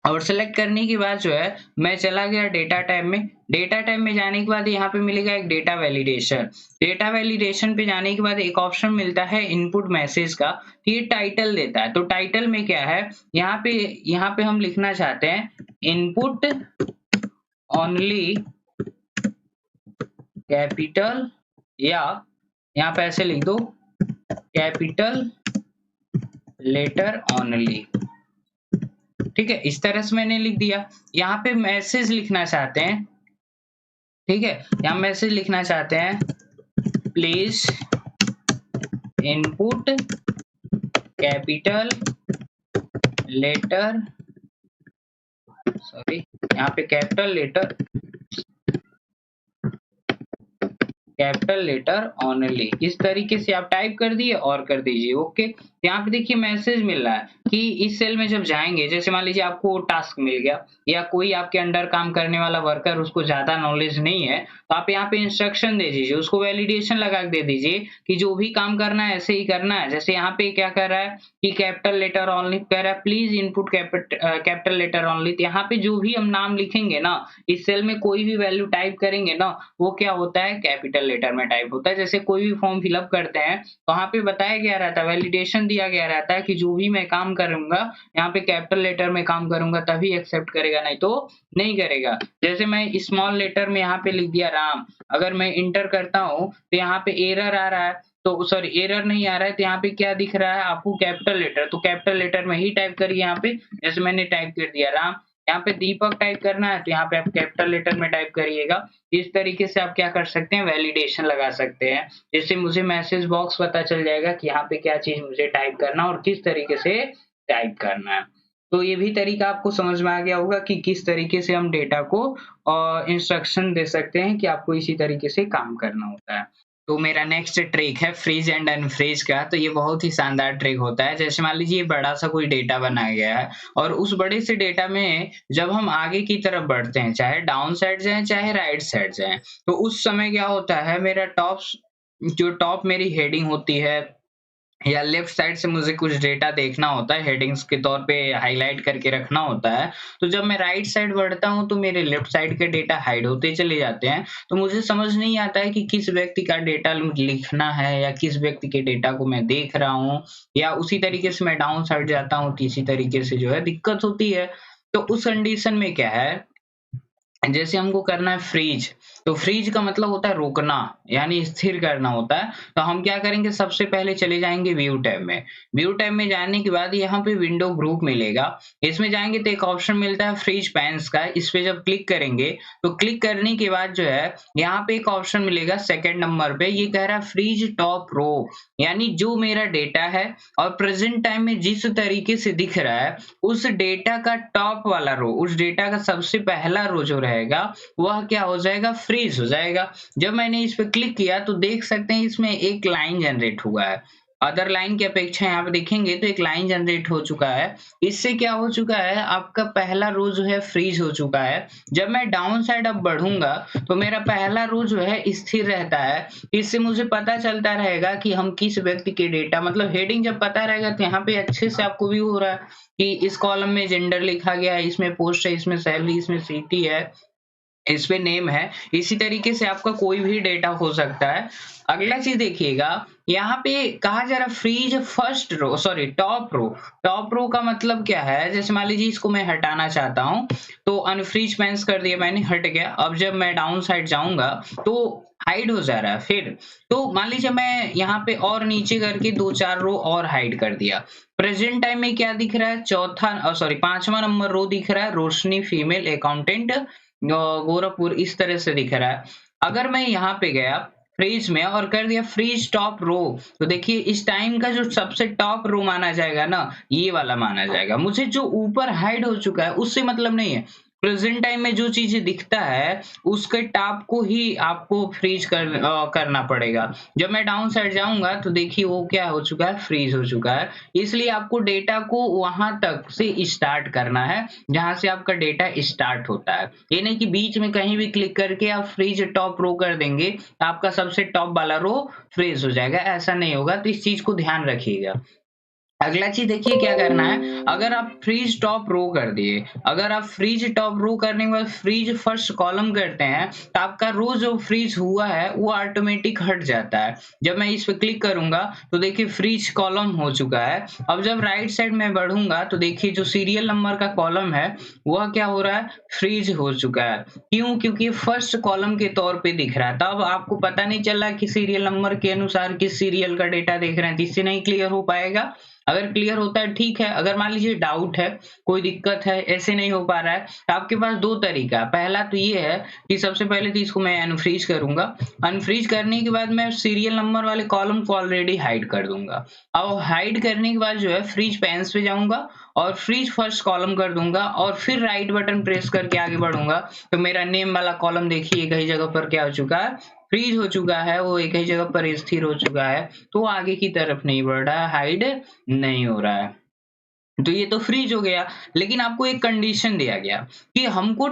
और सेलेक्ट करने के बाद जो है मैं चला गया डेटा टैब में। डेटा टैब में जाने के बाद यहाँ पे मिलेगा एक डेटा वैलिडेशन। डेटा वैलिडेशन पे जाने के बाद एक ऑप्शन मिलता है इनपुट मैसेज का, ये टाइटल देता है। तो टाइटल में क्या है, यहाँ पे हम लिखना चाहते हैं इनपुट ओनली कैपिटल, या यहाँ पे ऐसे लिख दो कैपिटल लेटर ओनली, ठीक है, इस तरह से मैंने लिख दिया। यहाँ पे मैसेज लिखना चाहते हैं, ठीक है, यहाँ मैसेज लिखना चाहते हैं please input capital letter, sorry यहाँ पे कैपिटल लेटर ओनली, इस तरीके से आप टाइप कर दिए और कर दीजिए ओके। यहाँ पे देखिए मैसेज मिल रहा है कि इस सेल में जब जाएंगे, जैसे मान लीजिए आपको टास्क मिल गया या कोई आपके अंडर काम करने वाला वर्कर, उसको ज्यादा नॉलेज नहीं है, तो आप यहाँ पे इंस्ट्रक्शन दे दीजिए, उसको वैलिडेशन लगा दे दीजिए कि जो भी काम करना है ऐसे ही करना है। जैसे यहाँ पे क्या कर रहा है कि कैपिटल लेटर ओनली कह रहा है, please input capital letter only. तो यहाँ पे जो भी हम नाम लिखेंगे ना, इस सेल में कोई भी वैल्यू टाइप करेंगे ना, वो क्या होता है कैपिटल लेटर में टाइप होता है। जैसे कोई भी फॉर्म फिलअप करते हैं तो वहां पे बताया गया रहता है, वैलिडेशन दिया गया रहता है कि जो भी मैं काम करूंगा यहाँ पे कैपिटल लेटर में काम करूंगा तभी एक्सेप्ट करेगा, नहीं तो नहीं करेगा। जैसे मैं स्मॉल लेटर में यहाँ पे लिख दिया राम, अगर मैं इंटर करता हूँ तो यहाँ पे एरर आ रहा है, तो सॉरी एरर नहीं आ रहा है, तो यहाँ पे क्या दिख रहा है आपको कैपिटल लेटर, तो कैपिटल लेटर में ही टाइप करिए। यहाँ पे जैसे मैंने टाइप कर दिया राम, यहाँ पे दीपक टाइप करना है तो यहाँ पे आप कैपिटल लेटर में टाइप करिएगा। इस तरीके से आप क्या कर सकते हैं, वैलिडेशन लगा सकते हैं, जिससे मुझे मैसेज बॉक्स पता चल जाएगा कि यहाँ पे क्या चीज मुझे टाइप करना और किस तरीके से टाइप करना है। तो ये भी तरीका आपको समझ में आ गया होगा कि किस तरीके से हम डेटा को इंस्ट्रक्शन दे सकते हैं कि आपको इसी तरीके से काम करना होता है। तो मेरा नेक्स्ट ट्रिक है फ्रीज एंड अनफ्रीज का। तो ये बहुत ही शानदार ट्रिक होता है। जैसे मान लीजिए बड़ा सा कोई डेटा बनाया गया है और उस बड़े से डेटा में जब हम आगे की तरफ बढ़ते हैं, चाहे डाउन साइड जाएं चाहे राइट साइड जाएं, तो उस समय क्या होता है, मेरा टॉप मेरी हेडिंग होती है या लेफ्ट साइड से मुझे कुछ डेटा देखना होता है, हेडिंग्स के तौर पे हाईलाइट करके रखना होता है। तो जब मैं राइट साइड बढ़ता हूँ तो मेरे लेफ्ट साइड के डेटा हाइड होते चले जाते हैं। तो मुझे समझ नहीं आता है कि किस व्यक्ति का डेटा लिखना है या किस व्यक्ति के डेटा को मैं देख रहा हूँ, या उसी तरीके से मैं डाउन साइड जाता हूँ तो इसी तरीके से जो है दिक्कत होती है। तो उस कंडीशन में क्या है, जैसे हमको करना है फ्रीज, तो फ्रीज का मतलब होता है रोकना, यानी स्थिर करना होता है। तो हम क्या करेंगे, सबसे पहले चले जाएंगे व्यू टैब में। व्यू टैब में जाने के बाद यहाँ पे विंडो ग्रुप मिलेगा, इसमें जाएंगे तो एक ऑप्शन मिलता है फ्रीज पैन्स का। इस पे जब क्लिक करेंगे तो क्लिक करने के बाद जो है यहाँ पे एक ऑप्शन मिलेगा सेकंड नंबर पे, ये कह रहा है फ्रीज टॉप रो, यानी जो मेरा डेटा है और प्रेजेंट टाइम में जिस तरीके से दिख रहा है उस डेटा का टॉप वाला रो, उस डेटा का सबसे पहला रो जो रहेगा वह क्या हो जाएगा, फ्रीज हो जाएगा। जब मैंने इस पे क्लिक किया तो देख सकते हैं इसमें एक लाइन जनरेट हुआ है। अदर लाइन की अपेक्षा यहाँ पे देखेंगे तो एक लाइन जनरेट हो चुका है। इससे क्या हो चुका है, आपका पहला रो जो है फ्रीज हो चुका है। जब मैं डाउन साइड अब बढ़ूंगा तो मेरा पहला रो जो है स्थिर रहता है। इससे मुझे पता चलता रहेगा कि हम किस व्यक्ति के डेटा, मतलब हेडिंग जब पता रहेगा तो यहाँ पे अच्छे से आपको व्यू हो रहा है कि इस कॉलम में जेंडर लिखा गया है, इसमें पोस्ट है, इसमें सैलरी, इसमें सिटी है, इस पे नेम है। इसी तरीके से आपका कोई भी डेटा हो सकता है। अगला चीज देखिएगा, यहाँ पे कहा जा रहा freeze first row, sorry top row. Top row का मतलब क्या है, जैसे मान लीजिए इसको मैं हटाना चाहता हूँ तो अनफ्रीज पेंस कर दिया मैंने, हट गया। अब जब मैं डाउन साइड जाऊंगा तो हाइड हो जा रहा है। फिर तो मान लीजिए मैं यहाँ पे और नीचे करके 2-4 रो और हाइड कर दिया। प्रेजेंट टाइम में क्या दिख रहा है, पांचवा नंबर रो दिख रहा है, रोशनी फीमेल अकाउंटेंट गोरखपुर, इस तरह से दिख रहा है। अगर मैं यहाँ पे गया फ्रीज में और कर दिया फ्रीज टॉप रो, तो देखिए इस टाइम का जो सबसे टॉप रो माना जाएगा ना, ये वाला माना जाएगा। मुझे जो ऊपर हाइड हो चुका है उससे मतलब नहीं है, प्रेजेंट टाइम में जो चीजें दिखता है उसके टॉप को ही आपको फ्रीज करना पड़ेगा। जब मैं डाउन साइड जाऊंगा तो देखिए वो क्या हो चुका है, फ्रीज हो चुका है। इसलिए आपको डेटा को वहां तक से स्टार्ट करना है जहां से आपका डेटा स्टार्ट होता है। ये नहीं कि बीच में कहीं भी क्लिक करके आप फ्रीज टॉप रो कर देंगे तो आपका सबसे टॉप वाला रो फ्रीज हो जाएगा, ऐसा नहीं होगा। तो इस चीज को ध्यान रखिएगा। अगला चीज देखिए क्या करना है, अगर आप फ्रीज टॉप रो कर दिए, अगर आप फ्रीज टॉप रो करने के बाद फ्रीज फर्स्ट कॉलम करते हैं तो आपका रो जो फ्रीज हुआ है वो ऑटोमेटिक हट जाता है। जब मैं इस पे क्लिक करूंगा तो देखिए फ्रीज कॉलम हो चुका है। अब जब राइट साइड में बढ़ूंगा तो देखिए जो सीरियल नंबर का कॉलम है वह क्या हो रहा है, फ्रीज हो चुका है। क्यों, क्योंकि फर्स्ट कॉलम के तौर पे दिख रहा है। तब आपको पता नहीं चल रहा कि सीरियल नंबर के अनुसार किस सीरियल का डेटा देख रहे हैं, इससे नहीं क्लियर हो पाएगा। अगर क्लियर होता है ठीक है, अगर मान लीजिए डाउट है, कोई दिक्कत है, ऐसे नहीं हो पा रहा है, तो आपके पास दो तरीका है। पहला तो ये है कि सबसे पहले तो इसको मैं अनफ्रीज करूंगा। अनफ्रीज करने के बाद मैं सीरियल नंबर वाले कॉलम को ऑलरेडी हाइड कर दूंगा। अब हाइड करने के बाद जो है फ्रीज पेन्स पे जाऊंगा और फ्रीज फर्स्ट कॉलम कर दूंगा और फिर राइट बटन प्रेस करके आगे बढ़ूंगा। तो मेरा नेम वाला कॉलम देखिए एक ही जगह पर क्या हो चुका है, फ्रीज हो चुका है, वो एक ही जगह पर स्थिर हो चुका है, तो आगे की तरफ नहीं बढ़ रहा है, हाइड नहीं हो रहा है। तो ये तो फ्रीज हो गया। लेकिन आपको एक कंडीशन दिया गया कि हमको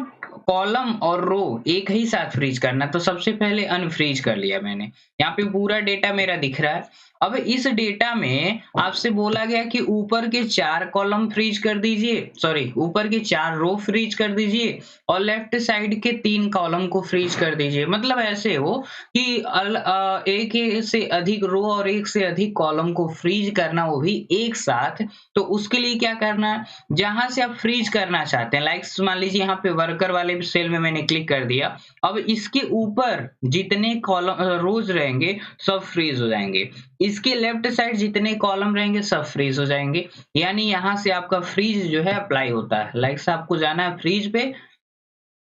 कॉलम और रो एक ही साथ फ्रीज करना, तो सबसे पहले अनफ्रीज कर लिया मैंने। यहाँ पे पूरा डेटा मेरा दिख रहा है। अब इस डेटा में आपसे बोला गया कि ऊपर के 4 कॉलम फ्रीज कर दीजिए, सॉरी ऊपर के 4 रो फ्रीज कर दीजिए और लेफ्ट साइड के 3 कॉलम को फ्रीज कर दीजिए। मतलब ऐसे हो कि एक से अधिक रो और एक से अधिक कॉलम को फ्रीज करना, वो भी एक साथ। तो उसके लिए क्या करना है, जहां से आप फ्रीज करना चाहते हैं, लाइक मान लीजिए यहाँ पे वर्कर वाले सेल में मैंने क्लिक कर दिया। अब इसके ऊपर जितने कॉलम रोज रहेंगे सब फ्रीज हो जाएंगे, इसके लेफ्ट साइड जितने कॉलम रहेंगे सब फ्रीज हो जाएंगे। यानी यहाँ से आपका फ्रीज जो है अप्लाई होता है। लाइक से आपको जाना है फ्रीज पे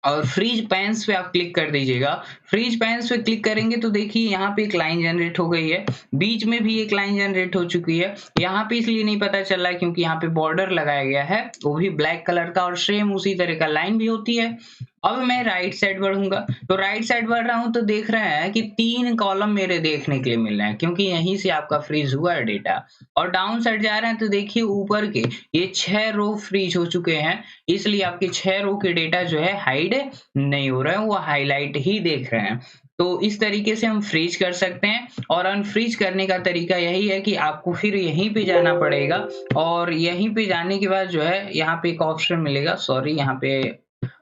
और फ्रीज पैन्स पे आप क्लिक कर दीजिएगा। फ्रीज पैन्स पे क्लिक करेंगे तो देखिए यहाँ पे एक लाइन जनरेट हो गई है, बीच में भी एक लाइन जनरेट हो चुकी है। यहाँ पे इसलिए नहीं पता चल रहा है क्योंकि यहाँ पे बॉर्डर लगाया गया है, वो भी ब्लैक कलर का, और सेम उसी तरह का लाइन भी होती है। अब मैं राइट साइड बढ़ूंगा, तो राइट साइड बढ़ रहा हूं तो देख रहे हैं कि 3 कॉलम मेरे देखने के लिए मिल रहे हैं, क्योंकि यहीं से आपका फ्रीज हुआ है डेटा। और डाउन साइड जा रहे हैं तो देखिए ऊपर के ये 6 रो फ्रीज हो चुके हैं, इसलिए आपके 6 रो के डेटा जो है हाइड नहीं हो रहे हैं, वो हाईलाइट ही देख रहे हैं। तो इस तरीके से हम फ्रीज कर सकते हैं। और अनफ्रीज करने का तरीका यही है कि आपको फिर यहीं पे जाना पड़ेगा और यहीं पे जाने के बाद जो है यहाँ पे एक ऑप्शन मिलेगा, सॉरी यहाँ पे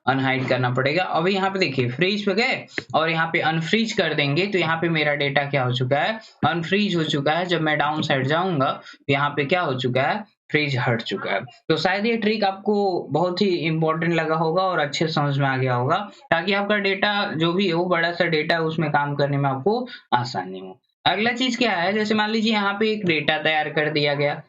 अनहाइड करना पड़ेगा। अभी यहाँ पे देखिए फ्रीज पे गए और यहाँ पे अनफ्रीज कर देंगे तो यहाँ पे मेरा डेटा क्या हो चुका है, अनफ्रीज हो चुका है। जब मैं डाउन साइड जाऊंगा तो यहाँ पे क्या हो चुका है, फ्रीज हट चुका है। तो शायद ये ट्रिक आपको बहुत ही इंपॉर्टेंट लगा होगा और अच्छे समझ में आ गया होगा, ताकि आपका डेटा जो भी हो, बड़ा सा डेटा, उसमें काम करने में आपको आसानी हो। अगला चीज क्या है, जैसे मान लीजिए यहाँ पे एक डेटा तैयार कर दिया गया।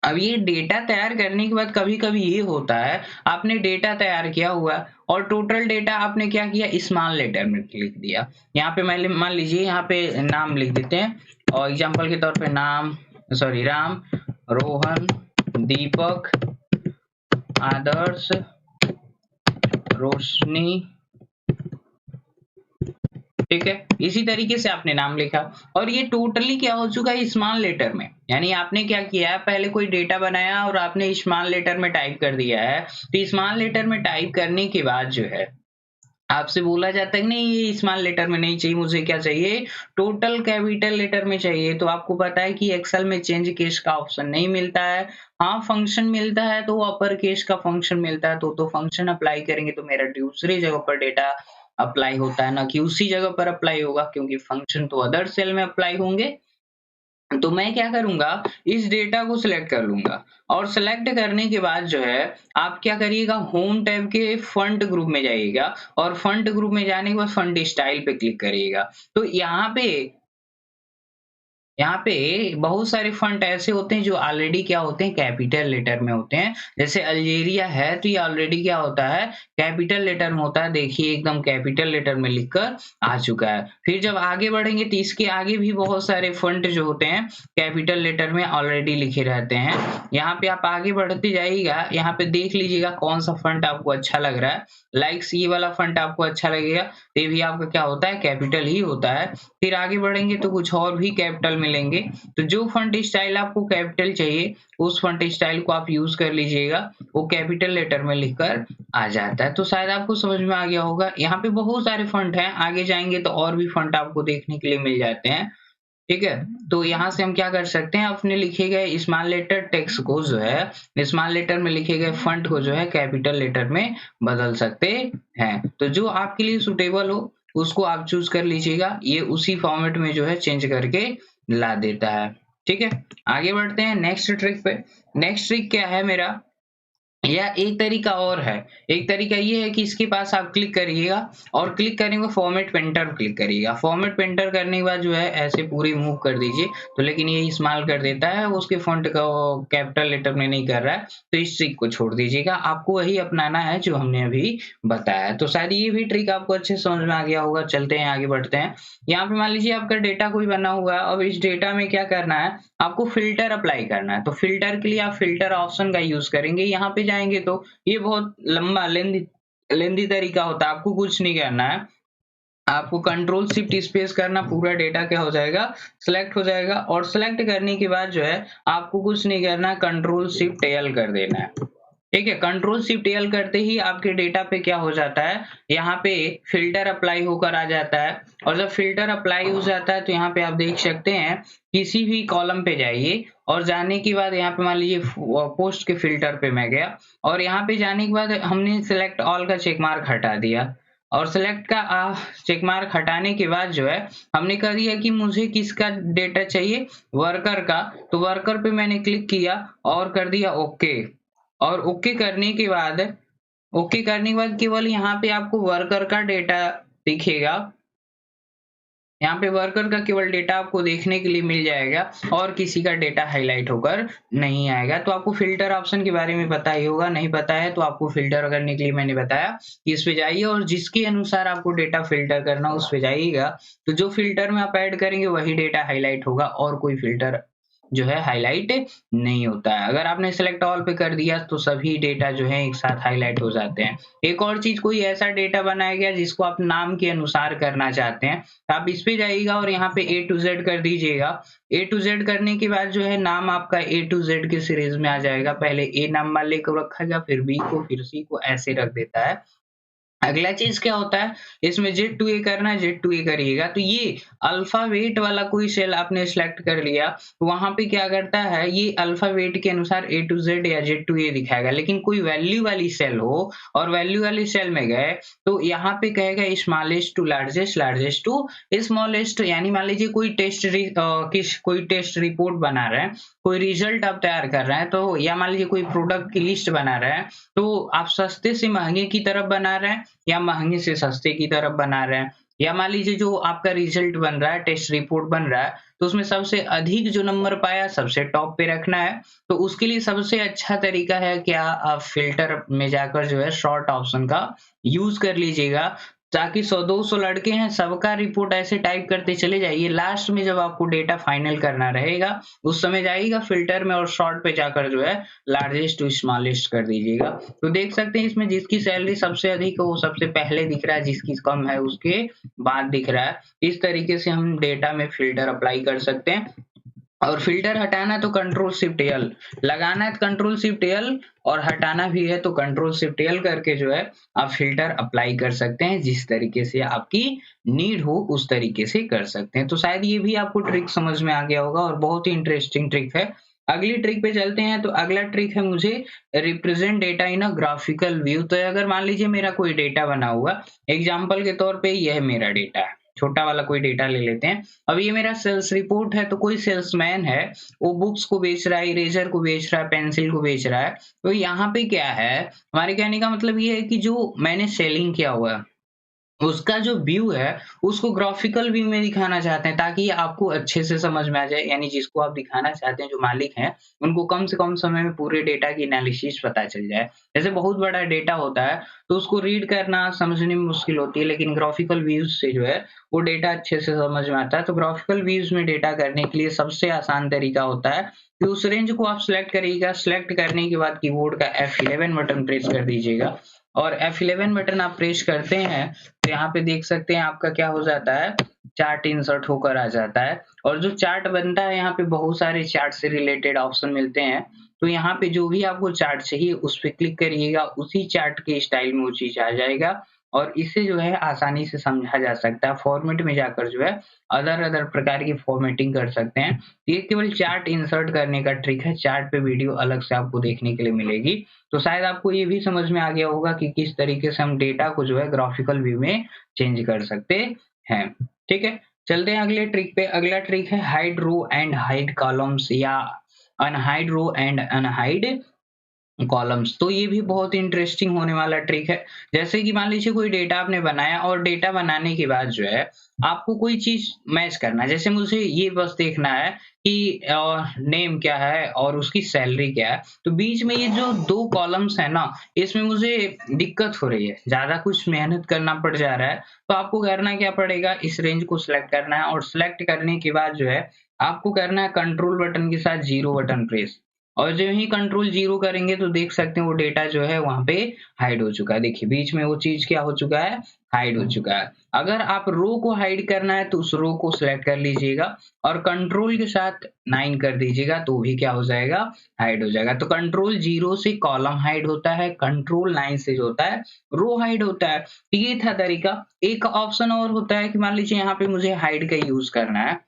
अब ये डेटा तैयार करने के बाद कभी-कभी ये होता है, आपने डेटा तैयार किया हुआ और टोटल डेटा आपने क्या किया, स्मॉल लेटर में लिख दिया। यहाँ पे मान लीजिए यहाँ पे नाम लिख देते हैं और एग्जांपल के तौर पे नाम, सॉरी राम, रोहन, दीपक, आदर्श, रोशनी, ठीक है। इसी तरीके से आपने नाम लिखा और ये टोटली क्या हो चुका है, स्मॉल लेटर में। यानी आपने क्या किया है, पहले कोई डेटा बनाया और आपने स्मॉल लेटर में टाइप कर दिया है। तो स्मॉल लेटर में टाइप करने के बाद जो है आपसे बोला जाता है कि नहीं ये स्मॉल लेटर में नहीं चाहिए, मुझे क्या चाहिए, टोटल कैपिटल लेटर में चाहिए। तो आपको पता है कि एक्सेल में चेंज केस का ऑप्शन नहीं मिलता है। हाँ फंक्शन मिलता है, तो अपर केस का फंक्शन मिलता है, तो फंक्शन अप्लाई करेंगे तो मेरा दूसरी जगह पर डेटा अप्लाई होता है, ना कि उसी जगह पर अप्लाई होगा, क्योंकि फंक्शन तो अदर सेल में अप्लाई होंगे। तो मैं क्या करूंगा, इस डेटा को सिलेक्ट कर लूंगा और सिलेक्ट करने के बाद जो है आप क्या करिएगा, होम टैब के फॉन्ट ग्रुप में जाइएगा और फॉन्ट ग्रुप में जाने के बाद फॉन्ट स्टाइल पे क्लिक करिएगा। तो यहाँ पे बहुत सारे फॉन्ट ऐसे होते हैं जो ऑलरेडी क्या होते हैं, कैपिटल लेटर में होते हैं। जैसे अल्जीरिया है तो ये ऑलरेडी क्या होता है, कैपिटल लेटर में होता है। देखिए एकदम कैपिटल लेटर में लिखकर आ चुका है। फिर जब आगे बढ़ेंगे तो इसके आगे भी बहुत सारे फॉन्ट जो होते हैं कैपिटल लेटर में ऑलरेडी लिखे रहते हैं। यहाँ पे आप आगे बढ़ते जाइएगा, यहाँ पे देख लीजिएगा कौन सा फॉन्ट आपको अच्छा लग रहा है। लाइक्स ये वाला फॉन्ट आपको अच्छा लगेगा, ये भी आपका क्या होता है, कैपिटल ही होता है। फिर आगे बढ़ेंगे तो कुछ और भी कैपिटल मिलेंगे। तो जो फॉन्ट स्टाइल आपको कैपिटल चाहिए उस फॉन्ट स्टाइल को आप यूज कर लीजिएगा, वो कैपिटल लेटर में लिखकर आ जाता है। तो शायद आपको समझ में आ गया होगा। यहाँ पे बहुत सारे फॉन्ट हैं, आगे जाएंगे तो और भी फॉन्ट आपको देखने के लिए मिल जाते हैं, ठीक है। तो यहाँ से हम क्या कर सकते हैं, अपने लिखे गए स्मॉल लेटर टेक्स्ट को जो है, स्मॉल लेटर में लिखे गए फॉन्ट को जो है कैपिटल लेटर में बदल सकते हैं। तो जो आपके लिए सुटेबल हो उसको आप चूज कर लीजिएगा, ये उसी फॉर्मेट में जो है चेंज करके ला देता है, ठीक है। आगे बढ़ते हैं नेक्स्ट ट्रिक पे। नेक्स्ट ट्रिक क्या है मेरा, या एक तरीका और है, एक तरीका ये है कि इसके पास आप क्लिक करिएगा और क्लिक करने के बाद फॉर्मेट पेंटर क्लिक करिएगा। फॉर्मेट पेंटर करने के बाद जो है ऐसे पूरी मूव कर दीजिए, तो लेकिन ये स्मॉल कर देता है, उसके फ़ॉन्ट को कैपिटल लेटर में नहीं कर रहा है, तो इस ट्रिक को छोड़ दीजिएगा। आपको वही अपनाना है जो हमने अभी बताया है। तो शायद ये भी ट्रिक आपको अच्छे से समझ में आ गया होगा। चलते हैं आगे बढ़ते हैं। यहाँ पे मान लीजिए आपका डेटा कोई बना हुआ है, अब इस डेटा में क्या करना है, आपको फ़िल्टर अप्लाई करना है। तो फ़िल्टर के लिए आप फ़िल्टर ऑप्शन का यूज़ करेंगे। यहाँ पे जाएँगे तो ये बहुत लंबा लेंदी लेंदी तरीका होता है, आपको कुछ नहीं करना है। आपको कंट्रोल शिफ्ट स्पेस करना, पूरा डेटा क्या हो जाएगा, सिलेक्ट हो जाएगा और सिलेक्ट करने के बाद जो है आपको कुछ नहीं करना, कंट्रोल शिफ्ट एल कर देना है। ठीक है, कंट्रोल शिफ्ट एल करते ही आपके डेटा पे क्या हो जाता है, यहाँ पे फ़िल्टर अप्लाई होकर आ जाता है और जब फ़िल्टर अप्लाई हो जाता है तो यहाँ पे आप देख सकते हैं, किसी भी कॉलम पे जाइए और जाने के बाद यहाँ पे मान लीजिए पोस्ट के फ़िल्टर पे मैं गया और यहाँ पे जाने के बाद हमने सिलेक्ट ऑल का चेक मार्क हटा दिया और सिलेक्ट का चेक मार्क हटाने के बाद जो है हमने कह दिया कि मुझे किसका डेटा चाहिए, वर्कर का। तो वर्कर पे मैंने क्लिक किया और कर दिया ओके। और ओके करने के बाद केवल यहाँ पे आपको वर्कर का डेटा दिखेगा। यहाँ पे वर्कर का केवल डेटा आपको देखने के लिए मिल जाएगा और किसी का डेटा हाइलाइट होकर नहीं आएगा। तो आपको फ़िल्टर ऑप्शन के बारे में पता ही होगा, नहीं पता है तो आपको फ़िल्टर करने के लिए मैंने बताया कि इस पे जाइए और जिसके अनुसार आपको डेटा फ़िल्टर करना उस पे जाइएगा। तो जो फ़िल्टर में आप ऐड करेंगे वही डेटा हाइलाइट होगा और कोई फ़िल्टर जो है हाइलाइट नहीं होता है। अगर आपने सिलेक्ट ऑल पे कर दिया तो सभी डेटा जो है एक साथ हाइलाइट हो जाते हैं। एक और चीज़, कोई ऐसा डेटा बनाया गया जिसको आप नाम के अनुसार करना चाहते हैं, आप इस पे जाइएगा और यहाँ पे A to Z कर दीजिएगा। A to Z करने के बाद जो है नाम आपका A to Z के सीरीज़ में आ जाएगा। पहले A नाम वाले को रखेगा, फिर B को, फिर C को, ऐसे रख देता है। अगला चीज़ क्या होता है, इसमें Z to A करना है, Z to A करिएगा। तो ये अल्फ़ाबेट वाला कोई सेल आपने सिलेक्ट कर लिया, वहाँ पे क्या करता है, ये अल्फ़ाबेट के अनुसार A to Z या Z to A दिखाएगा। लेकिन कोई वैल्यू वाली सेल हो और वैल्यू वाली सेल में गए, तो यहाँ पे कहेगा smallest to largest, largest to smallest. यानी मान लीजिए कोई टेस्ट रिपोर्ट बना रहे हैं, कोई रिज़ल्ट आप तैयार कर रहे हैं, तो या मान लीजिए कोई प्रोडक्ट की लिस्ट बना रहे हैं, तो आप सस्ते से महँगे की तरफ बना रहे हैं या महँगे से सस्ते की तरफ बना रहे हैं, या मान लीजिए जो आपका रिज़ल्ट बन रहा है, टेस्ट रिपोर्ट बन रहा है, तो उसमें सबसे अधिक जो नंबर पाया सबसे टॉप पे रखना है। तो उसके लिए सबसे अच्छा तरीका है क्या, आप फ़िल्टर में जाकर जो है सॉर्ट ऑप्शन का यूज़ कर लीजिएगा, ताकि 100-200 लड़के हैं, सबका रिपोर्ट ऐसे टाइप करते चले जाइए। लास्ट में जब आपको डेटा फाइनल करना रहेगा, उस समय जाइएगा फ़िल्टर में और सॉर्ट पे जाकर जो है लार्जेस्ट टू स्मॉलेस्ट कर दीजिएगा। तो देख सकते हैं इसमें जिसकी सैलरी सबसे अधिक है वो सबसे पहले दिख रहा है, जिसकी कम है उसके बाद दिख रहा है। इस तरीके से हम डेटा में फ़िल्टर अप्लाई कर सकते हैं। और फ़िल्टर हटाना है तो कंट्रोल शिफ्ट एल, लगाना है तो कंट्रोल शिफ्ट एल और हटाना भी है तो कंट्रोल शिफ्ट एल करके जो है आप फ़िल्टर अप्लाई कर सकते हैं। जिस तरीके से आपकी नीड हो उस तरीके से कर सकते हैं। तो शायद ये भी आपको ट्रिक समझ में आ गया होगा और बहुत ही इंटरेस्टिंग ट्रिक है। अगली ट्रिक पे चलते हैं। तो अगला ट्रिक है मुझे रिप्रेजेंट डेटा इन अ ग्राफिकल व्यू। तो अगर मान लीजिए मेरा कोई डेटा बना हुआ, एग्ज़ाम्पल के तौर पे यह मेरा डेटा है, छोटा वाला कोई डेटा ले लेते हैं। अब ये मेरा सेल्स रिपोर्ट है, तो कोई सेल्समैन है, वो बुक्स को बेच रहा है, इरेज़र को बेच रहा है, पेंसिल को बेच रहा है। तो यहाँ पे क्या है, हमारे कहने का मतलब ये है कि जो मैंने सेलिंग किया हुआ है, उसका जो व्यू है, उसको ग्राफ़िकल व्यू में दिखाना चाहते हैं ताकि आपको अच्छे से समझ में आ जाए। यानी जिसको आप दिखाना चाहते हैं, जो मालिक हैं, उनको कम से कम समय में पूरे डेटा की एनालिसिस पता चल जाए। जैसे बहुत बड़ा डेटा होता है, तो उसको रीड करना, समझने में मुश्किल होती है, लेकिन ग्राफ़िकल व्यूज़ से जो है, वो डेटा अच्छे से समझ में आता है। तो ग्राफ़िकल व्यूज़ में डेटा करने के लिए सबसे आसान तरीका होता है कि उस रेंज को आप सिलेक्ट करिएगा। सिलेक्ट करने के बाद कीबोर्ड का F11 बटन प्रेस कर दीजिएगा और F11 बटन आप प्रेस करते हैं, तो यहाँ पे देख सकते हैं आपका क्या हो जाता है, चार्ट इंसर्ट होकर आ जाता है। और जो चार्ट बनता है, यहाँ पे बहुत सारे चार्ट से रिलेटेड ऑप्शन मिलते हैं। तो यहाँ पे जो भी आपको चार्ट चाहिए उस पे क्लिक करिएगा, उसी चार्ट के स्टाइल में वो चीज़ आ जाएगा और इसे जो है आसानी से समझा जा सकता है। फॉर्मेट में जाकर जो है अदर प्रकार की फॉर्मेटिंग कर सकते हैं। ये केवल चार्ट इंसर्ट करने का ट्रिक है, चार्ट पे वीडियो अलग से आपको देखने के लिए मिलेगी। तो शायद आपको ये भी समझ में आ गया होगा कि किस तरीके से हम डेटा को जो है ग्राफिकल व्यू में चेंज कर सकते हैं। ठीक है? चलते हैं अगले ट्रिक पे। अगला ट्रिक है hide row and hide columns या unhide row and unhide columns. तो ये भी बहुत इंटरेस्टिंग होने वाला ट्रिक है। जैसे कि मान लीजिए कोई डेटा आपने बनाया और डेटा बनाने के बाद जो है आपको कोई चीज़ मैच करना है। जैसे मुझे ये बस देखना है कि नेम क्या है और उसकी सैलरी क्या है। तो बीच में ये जो 2 कॉलम्स हैं ना, इसमें मुझे दिक्कत हो रही है, ज़्यादा कुछ मेहनत करना पड़ जा रहा है। तो आपको करना क्या पड़ेगा, इस रेंज को सिलेक्ट करना है और सिलेक्ट करने के बाद जो है आपको करना है कंट्रोल बटन के साथ 0 बटन प्रेस। और जो ही कंट्रोल 0 करेंगे तो देख सकते हैं वो डेटा जो है वहाँ पे हाइड हो चुका है। देखिए बीच में वो चीज़ क्या हो चुका है, हाइड हो चुका है। अगर आप रो को हाइड करना है तो उस रो को सिलेक्ट कर लीजिएगा और कंट्रोल के साथ 9 कर दीजिएगा तो भी क्या हो जाएगा, हाइड हो जाएगा। तो कंट्रोल 0 से कॉलम हाइड होता है, कंट्रोल 9 से जो होता है रो हाइड होता है। तो ये था तरीका। एक ऑप्शन और होता है कि मान लीजिए यहाँ पे मुझे हाइड का यूज़ करना है,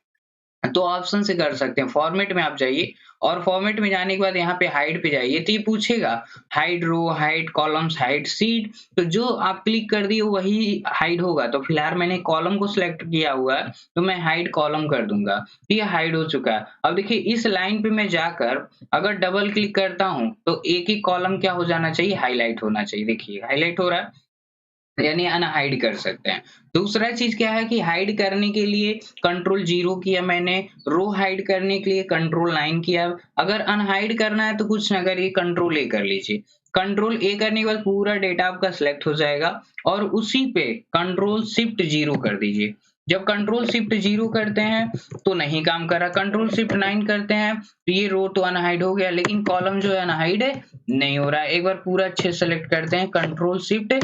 तो ऑप्शन से कर सकते हैं। फॉर्मेट में आप जाइए और फॉर्मेट में जाने के बाद यहाँ पे हाइड पे जाइए तो ये पूछेगा हाइड रो, हाइड कॉलम्स, हाइड सीट। तो जो आप क्लिक कर दिए वही हाइड होगा। तो फिलहाल मैंने कॉलम को सिलेक्ट किया हुआ है तो मैं हाइड कॉलम कर दूंगा। तो ये हाइड हो चुका है। अब देखिए इस लाइन पे मैं जाकर अगर डबल क्लिक करता हूँ तो एक ही कॉलम क्या हो जाना चाहिए, हाईलाइट होना चाहिए। देखिए हाईलाइट हो रहा है, यानी अनहाइड कर सकते हैं। दूसरा चीज़ क्या है कि हाइड करने के लिए कंट्रोल 0 किया मैंने, रो हाइड करने के लिए कंट्रोल 9 किया। अगर अनहाइड करना है तो कुछ ना करिए, कंट्रोल A कर लीजिए। कंट्रोल A करने के बाद पूरा डेटा आपका सिलेक्ट हो जाएगा और उसी पे कंट्रोल शिफ्ट 0 कर दीजिए। जब कंट्रोल शिफ्ट 0 करते हैं तो नहीं काम कर रहा, कंट्रोल शिफ्ट 9 करते हैं तो ये रो तो अनहाइड हो गया लेकिन कॉलम जो है अनहाइड नहीं हो रहा है। एक बार पूरा अच्छे से सेलेक्ट करते हैं, कंट्रोल शिफ्ट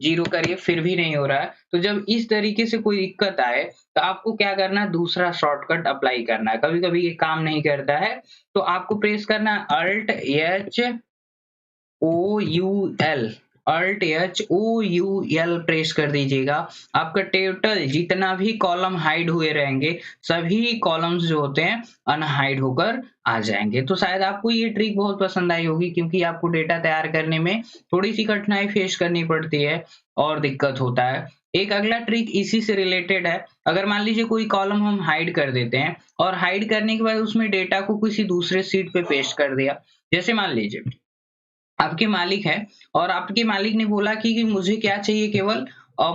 0 करिए फिर भी नहीं हो रहा है। तो जब इस तरीके से कोई दिक्कत आए तो आपको क्या करना है, दूसरा शॉर्टकट अप्लाई करना है। कभी-कभी ये काम नहीं करता है तो आपको प्रेस करना है Alt H O U L press कर दीजिएगा। आपका टोटल जितना भी कॉलम हाइड हुए रहेंगे सभी कॉलम्स जो होते हैं अनहाइड होकर आ जाएंगे। तो शायद आपको ये ट्रिक बहुत पसंद आई होगी क्योंकि आपको डेटा तैयार करने में थोड़ी सी कठिनाई फेस करनी पड़ती है और दिक्कत होता है। एक अगला ट्रिक इसी से रिलेटेड है। अगर मान लीजिए कोई कॉलम हम हाइड कर देते हैं और हाइड करने के बाद उसमें डेटा को किसी दूसरे शीट पे पेस्ट कर दिया। जैसे मान लीजिए आपके मालिक हैं और आपके मालिक ने बोला कि मुझे क्या चाहिए, केवल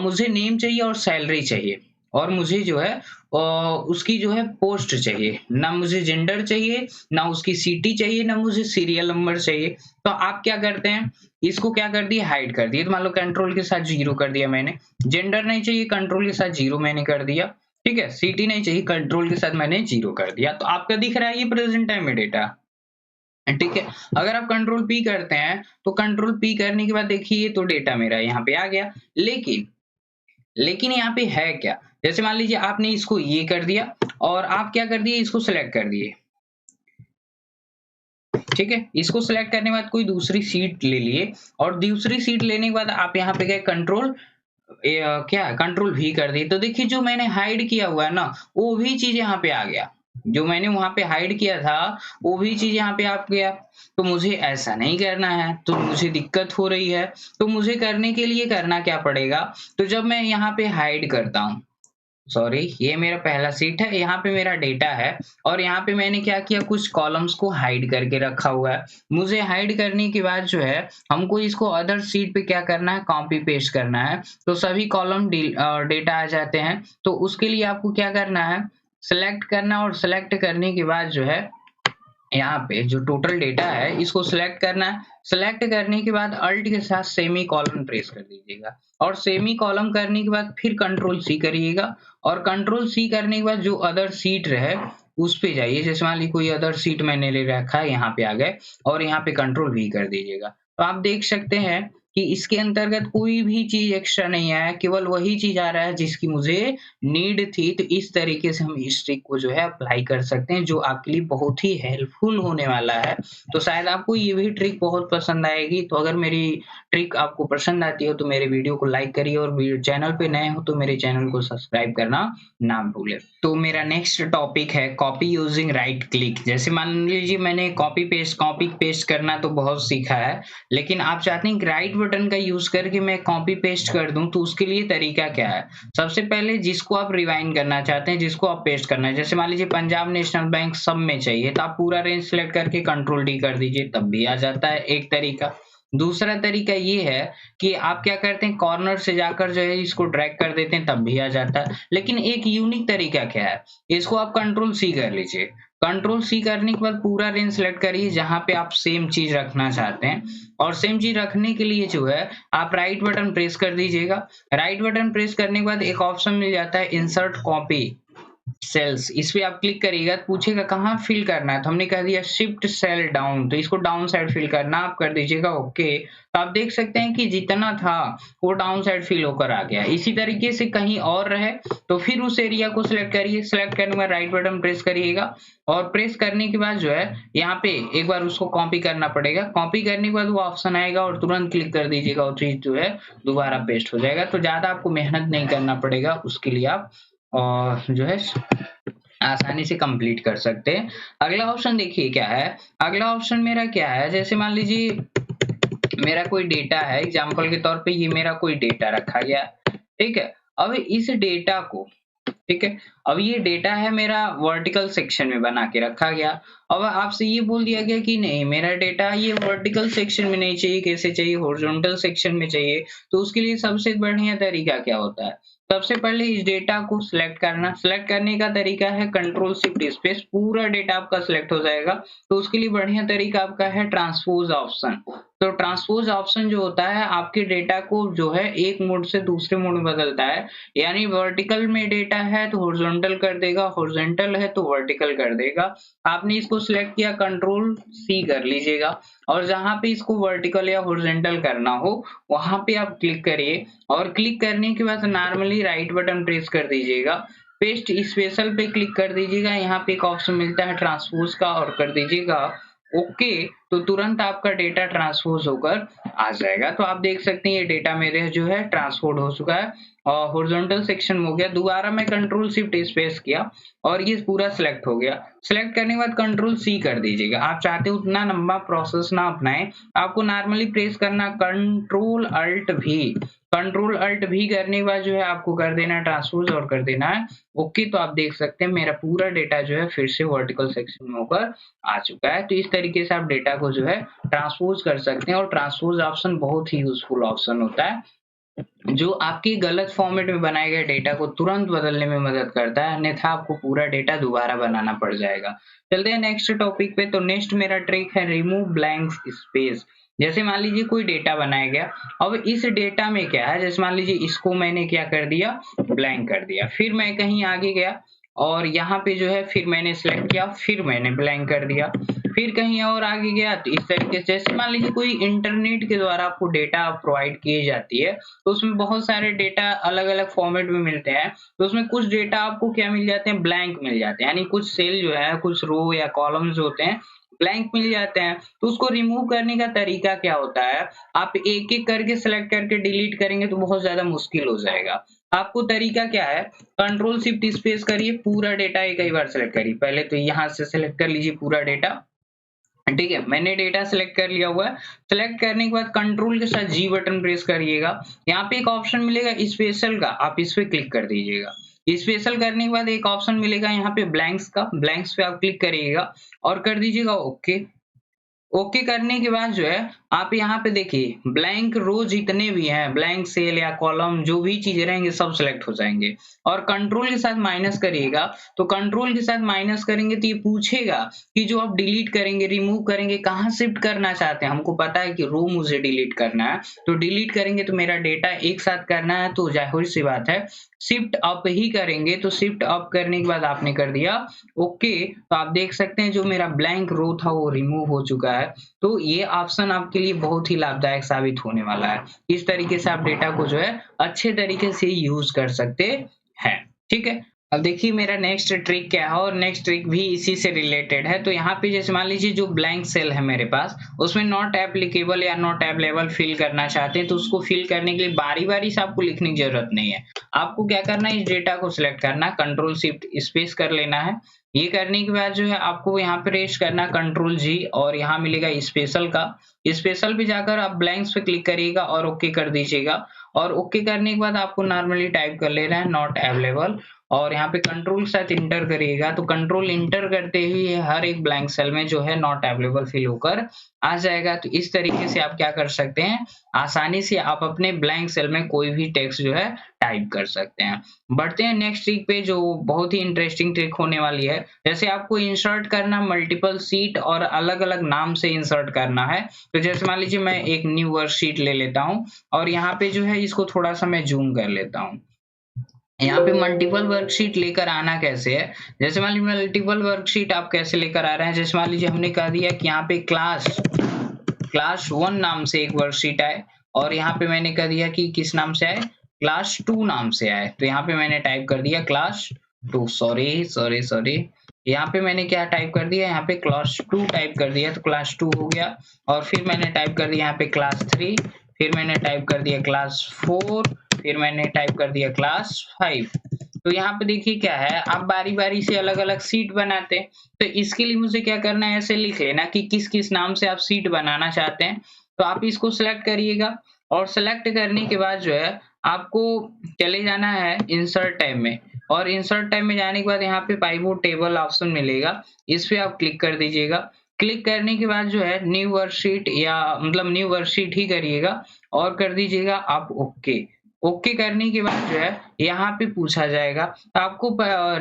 मुझे नेम चाहिए और सैलरी चाहिए और मुझे जो है उसकी जो है पोस्ट चाहिए, ना मुझे जेंडर चाहिए, ना उसकी सिटी चाहिए, ना मुझे सीरियल नंबर चाहिए। तो आप क्या करते हैं, इसको क्या कर दिए, हाइड कर दिए। तो मान लो कंट्रोल के साथ 0 कर दिया मैंने। जेंडर नहीं चाहिए, कंट्रोल के साथ 0 मैंने कर दिया। ठीक है, सिटी नहीं चाहिए, कंट्रोल के साथ मैंने 0 कर दिया। तो आपका दिख रहा है ये प्रेजेंट टाइम में डेटा। ठीक है, अगर आप कंट्रोल पी करते हैं तो कंट्रोल पी करने के बाद देखिए तो डेटा मेरा यहाँ पे आ गया। लेकिन लेकिन यहाँ पे है क्या, जैसे मान लीजिए आपने इसको ये कर दिया और आप क्या कर दिए, इसको सिलेक्ट कर दिए। ठीक है, इसको सिलेक्ट करने के बाद कोई दूसरी सीट ले लिए और दूसरी सीट लेने के बाद आप यहाँ पे गए कंट्रोल क्या कंट्रोल भी कर दी। तो देखिए जो मैंने हाइड किया हुआ है ना वो भी चीज यहाँ पे आ गया। जो मैंने वहां पे हाइड किया था वो भी चीज यहाँ पे आ गया। तो मुझे ऐसा नहीं करना है, तो मुझे दिक्कत हो रही है। तो मुझे करने के लिए करना क्या पड़ेगा, तो जब मैं यहाँ पे हाइड करता हूँ, सॉरी ये मेरा पहला सीट है, यहाँ पे मेरा डेटा है और यहाँ पे मैंने क्या किया, कुछ कॉलम्स को हाइड करके रखा हुआ है। मुझे हाइड करने के बाद जो है हमको इसको अदर सीट पे क्या करना है, कॉपी पेस्ट करना है। तो सभी कॉलम डेटा आ जाते हैं। तो उसके लिए आपको क्या करना है, सिलेक्ट करना और सिलेक्ट करने के बाद जो है यहाँ पे जो टोटल डेटा है इसको सिलेक्ट करना है। सिलेक्ट करने के बाद अल्ट के साथ सेमी कॉलम प्रेस कर दीजिएगा और सेमी कॉलम करने के बाद फिर कंट्रोल सी करिएगा और कंट्रोल सी करने के बाद जो अदर सीट रहे उस पे जाइए। जैसे मान लीजिए कोई अदर सीट मैंने ले रखा है, यहाँ पे आ गए और यहाँ पे कंट्रोल वी कर दीजिएगा। तो आप देख सकते हैं कि इसके अंतर्गत कोई भी चीज एक्स्ट्रा नहीं आया, केवल वही चीज आ रहा है जिसकी मुझे नीड थी। तो इस तरीके से हम इस ट्रिक को जो है अप्लाई कर सकते हैं जो आपके लिए बहुत ही हेल्पफुल होने वाला है। तो शायद आपको ये भी ट्रिक बहुत पसंद आएगी। तो अगर मेरी ट्रिक आपको पसंद आती हो तो मेरे वीडियो को लाइक करिए और चैनल पे नए हो तो मेरे चैनल को सब्सक्राइब करना ना भूलें। तो मेरा नेक्स्ट टॉपिक है कॉपी यूजिंग राइट क्लिक। जैसे मान लीजिए मैंने कॉपी पेस्ट करना तो बहुत सीखा है, लेकिन आप चाहते हैं कि राइट बटन का यूज करके मैं कॉपी पेस्ट कर दूं तो उसके लिए तरीका क्या है। सबसे पहले जिसको आप रिवाइंड करना चाहते हैं, जिसको आप पेस्ट करना है, जैसे मान लीजिए पंजाब नेशनल बैंक सब में चाहिए तो आप पूरा रेंज सेलेक्ट करके कंट्रोल डी कर दीजिए, तब भी आ जाता है एक तरीका। दूसरा तरीका ये है कि आप क्या करते हैं, कॉर्नर से जाकर जो है इसको ड्रैग कर देते हैं, तब भी आ जाता है। लेकिन एक यूनिक तरीका क्या है, इसको आप कंट्रोल सी कर लीजिए। कंट्रोल सी करने के बाद पूरा रेंज सेलेक्ट करिए जहां पे आप सेम चीज रखना चाहते हैं, और सेम चीज रखने के लिए जो है आप राइट बटन प्रेस कर दीजिएगा। राइट बटन प्रेस करने के बाद एक ऑप्शन मिल जाता है इंसर्ट कॉपी सेल्स, इस पे आप क्लिक करिएगा तो पूछेगा कहाँ फिल करना है, तो हमने कह दिया शिफ्ट सेल डाउन, तो इसको डाउन साइड फिल करना, आप कर दीजिएगा ओके। तो आप देख सकते हैं कि जितना था वो डाउन साइड फिल होकर आ गया। इसी तरीके से कहीं और रहे तो फिर उस एरिया को सिलेक्ट करिए, सिलेक्ट करने के बाद राइट बटन प्रेस करिएगा, और प्रेस करने के बाद जो है यहाँ पे एक बार उसको कॉपी करना पड़ेगा। कॉपी करने के बाद वो ऑप्शन आएगा और तुरंत क्लिक कर दीजिएगा, वो चीज जो है दोबारा पेस्ट हो जाएगा। तो ज्यादा आपको मेहनत नहीं करना पड़ेगा, उसके लिए आप और जो है आसानी से कंप्लीट कर सकते हैं। अगला ऑप्शन देखिए क्या है, अगला ऑप्शन मेरा क्या है, जैसे मान लीजिए मेरा कोई डेटा है, एग्जांपल के तौर पे ये मेरा कोई डेटा रखा गया, ठीक है। अब इस डेटा को, ठीक है, अब ये डेटा है मेरा वर्टिकल सेक्शन में बना के रखा गया। अब आपसे ये बोल दिया गया कि नहीं मेरा डेटा ये वर्टिकल सेक्शन में नहीं चाहिए, कैसे चाहिए, हॉरिजॉन्टल सेक्शन में चाहिए। तो उसके लिए सबसे बढ़िया तरीका क्या होता है, सबसे पहले इस डेटा को सिलेक्ट करना। सिलेक्ट करने का तरीका है कंट्रोल शिफ्ट स्पेस, पूरा डेटा आपका सिलेक्ट हो जाएगा। तो उसके लिए बढ़िया तरीका आपका है ट्रांसपोज ऑप्शन। तो ट्रांसपोज ऑप्शन जो होता है आपके डेटा को जो है एक मोड से दूसरे मोड में बदलता है, यानी वर्टिकल में डेटा है तो हॉरिजॉन्टल कर देगा, हॉरिजॉन्टल है तो वर्टिकल कर देगा। आपने इसको सिलेक्ट किया, कंट्रोल सी कर लीजिएगा, और जहां पे इसको वर्टिकल या हॉरिजॉन्टल करना हो वहां पे आप क्लिक करिए, और क्लिक करने के बाद नॉर्मली राइट बटन प्रेस कर दीजिएगा, पेस्ट स्पेशल पे क्लिक कर दीजिएगा, यहाँ पे एक ऑप्शन मिलता है ट्रांसपोज का, और कर दीजिएगा ओके। तो तुरंत आपका डेटा ट्रांसपोज होकर आ जाएगा। तो आप देख सकते हैं ये डेटा मेरे जो है ट्रांसपोर्ट हो चुका है और हॉरिजॉन्टल सेक्शन हो गया। दोबारा मैं कंट्रोल शिफ्ट स्पेस किया और ये पूरा सिलेक्ट हो गया। सिलेक्ट करने के बाद कंट्रोल सी कर दीजिएगा। आप चाहते हो उतना लंबा प्रोसेस ना अपनाएं, आपको नॉर्मली प्रेस करना कंट्रोल अल्ट भी, कंट्रोल अल्ट भी करने के बाद जो है आपको कर देना ट्रांसपोज और कर देना है ओके। तो आप देख सकते हैं मेरा पूरा डेटा जो है फिर से वर्टिकल सेक्शन में होकर आ चुका है। तो इस तरीके से आप डेटा को जो है ट्रांसपोज कर सकते हैं, और ट्रांसपोज ऑप्शन बहुत ही यूजफुल ऑप्शन होता है जो आपके गलत फॉर्मेट में बनाए गए डेटा को तुरंत बदलने में मदद करता है, अन्यथा आपको पूरा डेटा दोबारा बनाना पड़ जाएगा। चलते हैं नेक्स्ट टॉपिक पे। तो नेक्स्ट मेरा ट्रिक है रिमूव ब्लैंक स्पेस। जैसे मान लीजिए कोई डेटा बनाया गया, अब इस डेटा में क्या है, जैसे मान लीजिए इसको मैंने क्या कर दिया, ब्लैंक कर दिया, फिर मैं कहीं आगे गया और यहाँ पे जो है फिर मैंने सिलेक्ट किया, फिर मैंने ब्लैंक कर दिया, फिर कहीं और आगे गया। तो इस तरीके से जैसे मान लीजिए कोई इंटरनेट के द्वारा आपको डेटा प्रोवाइड किए जाती है, तो उसमें बहुत सारे डेटा अलग अलग फॉर्मेट में मिलते हैं। तो उसमें कुछ डेटा आपको क्या मिल जाते हैं, ब्लैंक मिल जाते हैं, यानी कुछ सेल जो है, कुछ रो या कॉलम्स होते हैं ब्लैंक मिल जाते हैं। तो उसको रिमूव करने का तरीका क्या होता है, आप एक एक करके सिलेक्ट करके डिलीट करेंगे तो बहुत ज्यादा मुश्किल हो जाएगा। आपको तरीका क्या है, कंट्रोल शिफ्ट स्पेस करिए, पूरा डेटा एक ही बार सेलेक्ट करिए। पहले तो यहाँ से सिलेक्ट कर लीजिए पूरा डेटा, ठीक है, मैंने डेटा सिलेक्ट कर लिया हुआ है। सिलेक्ट करने के बाद कंट्रोल के साथ जी बटन प्रेस करिएगा, यहाँ पे एक ऑप्शन मिलेगा स्पेशल का, आप इस पे क्लिक कर दीजिएगा। स्पेशल करने के बाद एक ऑप्शन मिलेगा यहाँ पे ब्लैंक्स का, ब्लैंक्स पे आप क्लिक करिएगा और कर दीजिएगा ओके। ओके करने के बाद जो है आप यहाँ पे देखिए ब्लैंक रो जितने भी हैं, ब्लैंक सेल या कॉलम जो भी चीजें रहेंगे सब सिलेक्ट हो जाएंगे। और कंट्रोल के साथ माइनस करिएगा, तो कंट्रोल के साथ माइनस करेंगे तो ये पूछेगा कि जो आप डिलीट करेंगे, रिमूव करेंगे, कहाँ शिफ्ट करना चाहते हैं। हमको पता है कि रो मुझे डिलीट करना है, तो डिलीट करेंगे तो मेरा डेटा एक साथ करना है, तो जाहिर सी बात है शिफ्ट अप ही करेंगे। तो शिफ्ट अप करने के बाद आपने कर दिया ओके। तो आप देख सकते हैं जो मेरा ब्लैंक रो था वो रिमूव हो चुका है। तो ये ऑप्शन आपके लिए बहुत ही लाभदायक साबित होने वाला है। इस तरीके से आप डेटा को जो है अच्छे तरीके से यूज कर सकते हैं, ठीक है। अब देखिए मेरा नेक्स्ट ट्रिक क्या है, और नेक्स्ट ट्रिक भी इसी से रिलेटेड है। तो यहाँ पे जैसे मान लीजिए जो ब्लैंक सेल है मेरे पास, उसमें नॉट एप्लीकेबल या नॉट अवेलेबल फिल करना चाहते हैं, तो उसको फिल करने के लिए बारी बारी से आपको लिखने की जरूरत नहीं है। आपको क्या करना है, इस डेटा को सिलेक्ट करना, कंट्रोल शिफ्ट स्पेस कर लेना है। ये करने के बाद जो है आपको यहाँ पे रेस्ट करना कंट्रोल जी, और यहाँ मिलेगा स्पेशल का, स्पेशल पे जाकर आप ब्लैंक्स पे क्लिक करिएगा और ओके कर दीजिएगा। और ओके करने के बाद आपको नॉर्मली टाइप कर लेना है नॉट अवेलेबल, और यहाँ पे कंट्रोल के साथ इंटर करिएगा। तो कंट्रोल इंटर करते ही हर एक ब्लैंक सेल में जो है नॉट अवेलेबल फिल होकर आ जाएगा। तो इस तरीके से आप क्या कर सकते हैं, आसानी से आप अपने ब्लैंक सेल में कोई भी टेक्स्ट जो है टाइप कर सकते हैं। बढ़ते हैं नेक्स्ट ट्रिक पे, जो बहुत ही इंटरेस्टिंग ट्रिक होने वाली है। जैसे आपको इंसर्ट करना मल्टीपल सीट और अलग-अलग नाम से इंसर्ट करना है। तो जैसे मान लीजिए मैं एक न्यू वर्कशीट ले लेता हूँ और यहाँ पे जो है इसको थोड़ा-सा मैं ज़ूम कर लेता हूँ। यहाँ पे मल्टीपल वर्कशीट लेकर आना कैसे है, जैसे मान लीजिए मल्टीपल वर्कशीट आप कैसे लेकर आ रहे हैं। जैसे मान लीजिए हमने कह दिया कि यहाँ पे क्लास 1 नाम से एक वर्कशीट आए, और यहाँ पे मैंने कह दिया कि किस नाम से आए, क्लास 2 नाम से आए। तो यहाँ पे मैंने टाइप कर दिया क्लास 2, सॉरी, यहाँ पे मैंने क्या टाइप कर दिया, यहाँ पे क्लास 2 टाइप कर दिया, तो क्लास 2 हो गया। और फिर मैंने टाइप कर दिया यहाँ पे क्लास 3, फिर मैंने टाइप कर दिया क्लास 4, फिर मैंने टाइप कर दिया क्लास 5। तो यहाँ पे देखिए क्या है, आप बारी-बारी से अलग-अलग सीट बनाते हैं। तो इसके लिए मुझे क्या करना है, ऐसे लिख लेना कि किस-किस नाम से आप सीट बनाना चाहते हैं। तो आप इसको सिलेक्ट करिएगा, और सिलेक्ट करने के बाद जो है आपको चले जाना है इंसर्ट टैब में, और इंसर्ट टैब में जाने के बाद यहाँ पे पाइवोट टेबल ऑप्शन मिलेगा, इस पे आप क्लिक कर दीजिएगा। क्लिक करने के बाद जो है न्यू वर्कशीट, या मतलब न्यू वर्कशीट ही करिएगा और कर दीजिएगा आप ओके। ओके करने के बाद जो है यहाँ पे पूछा जाएगा, आपको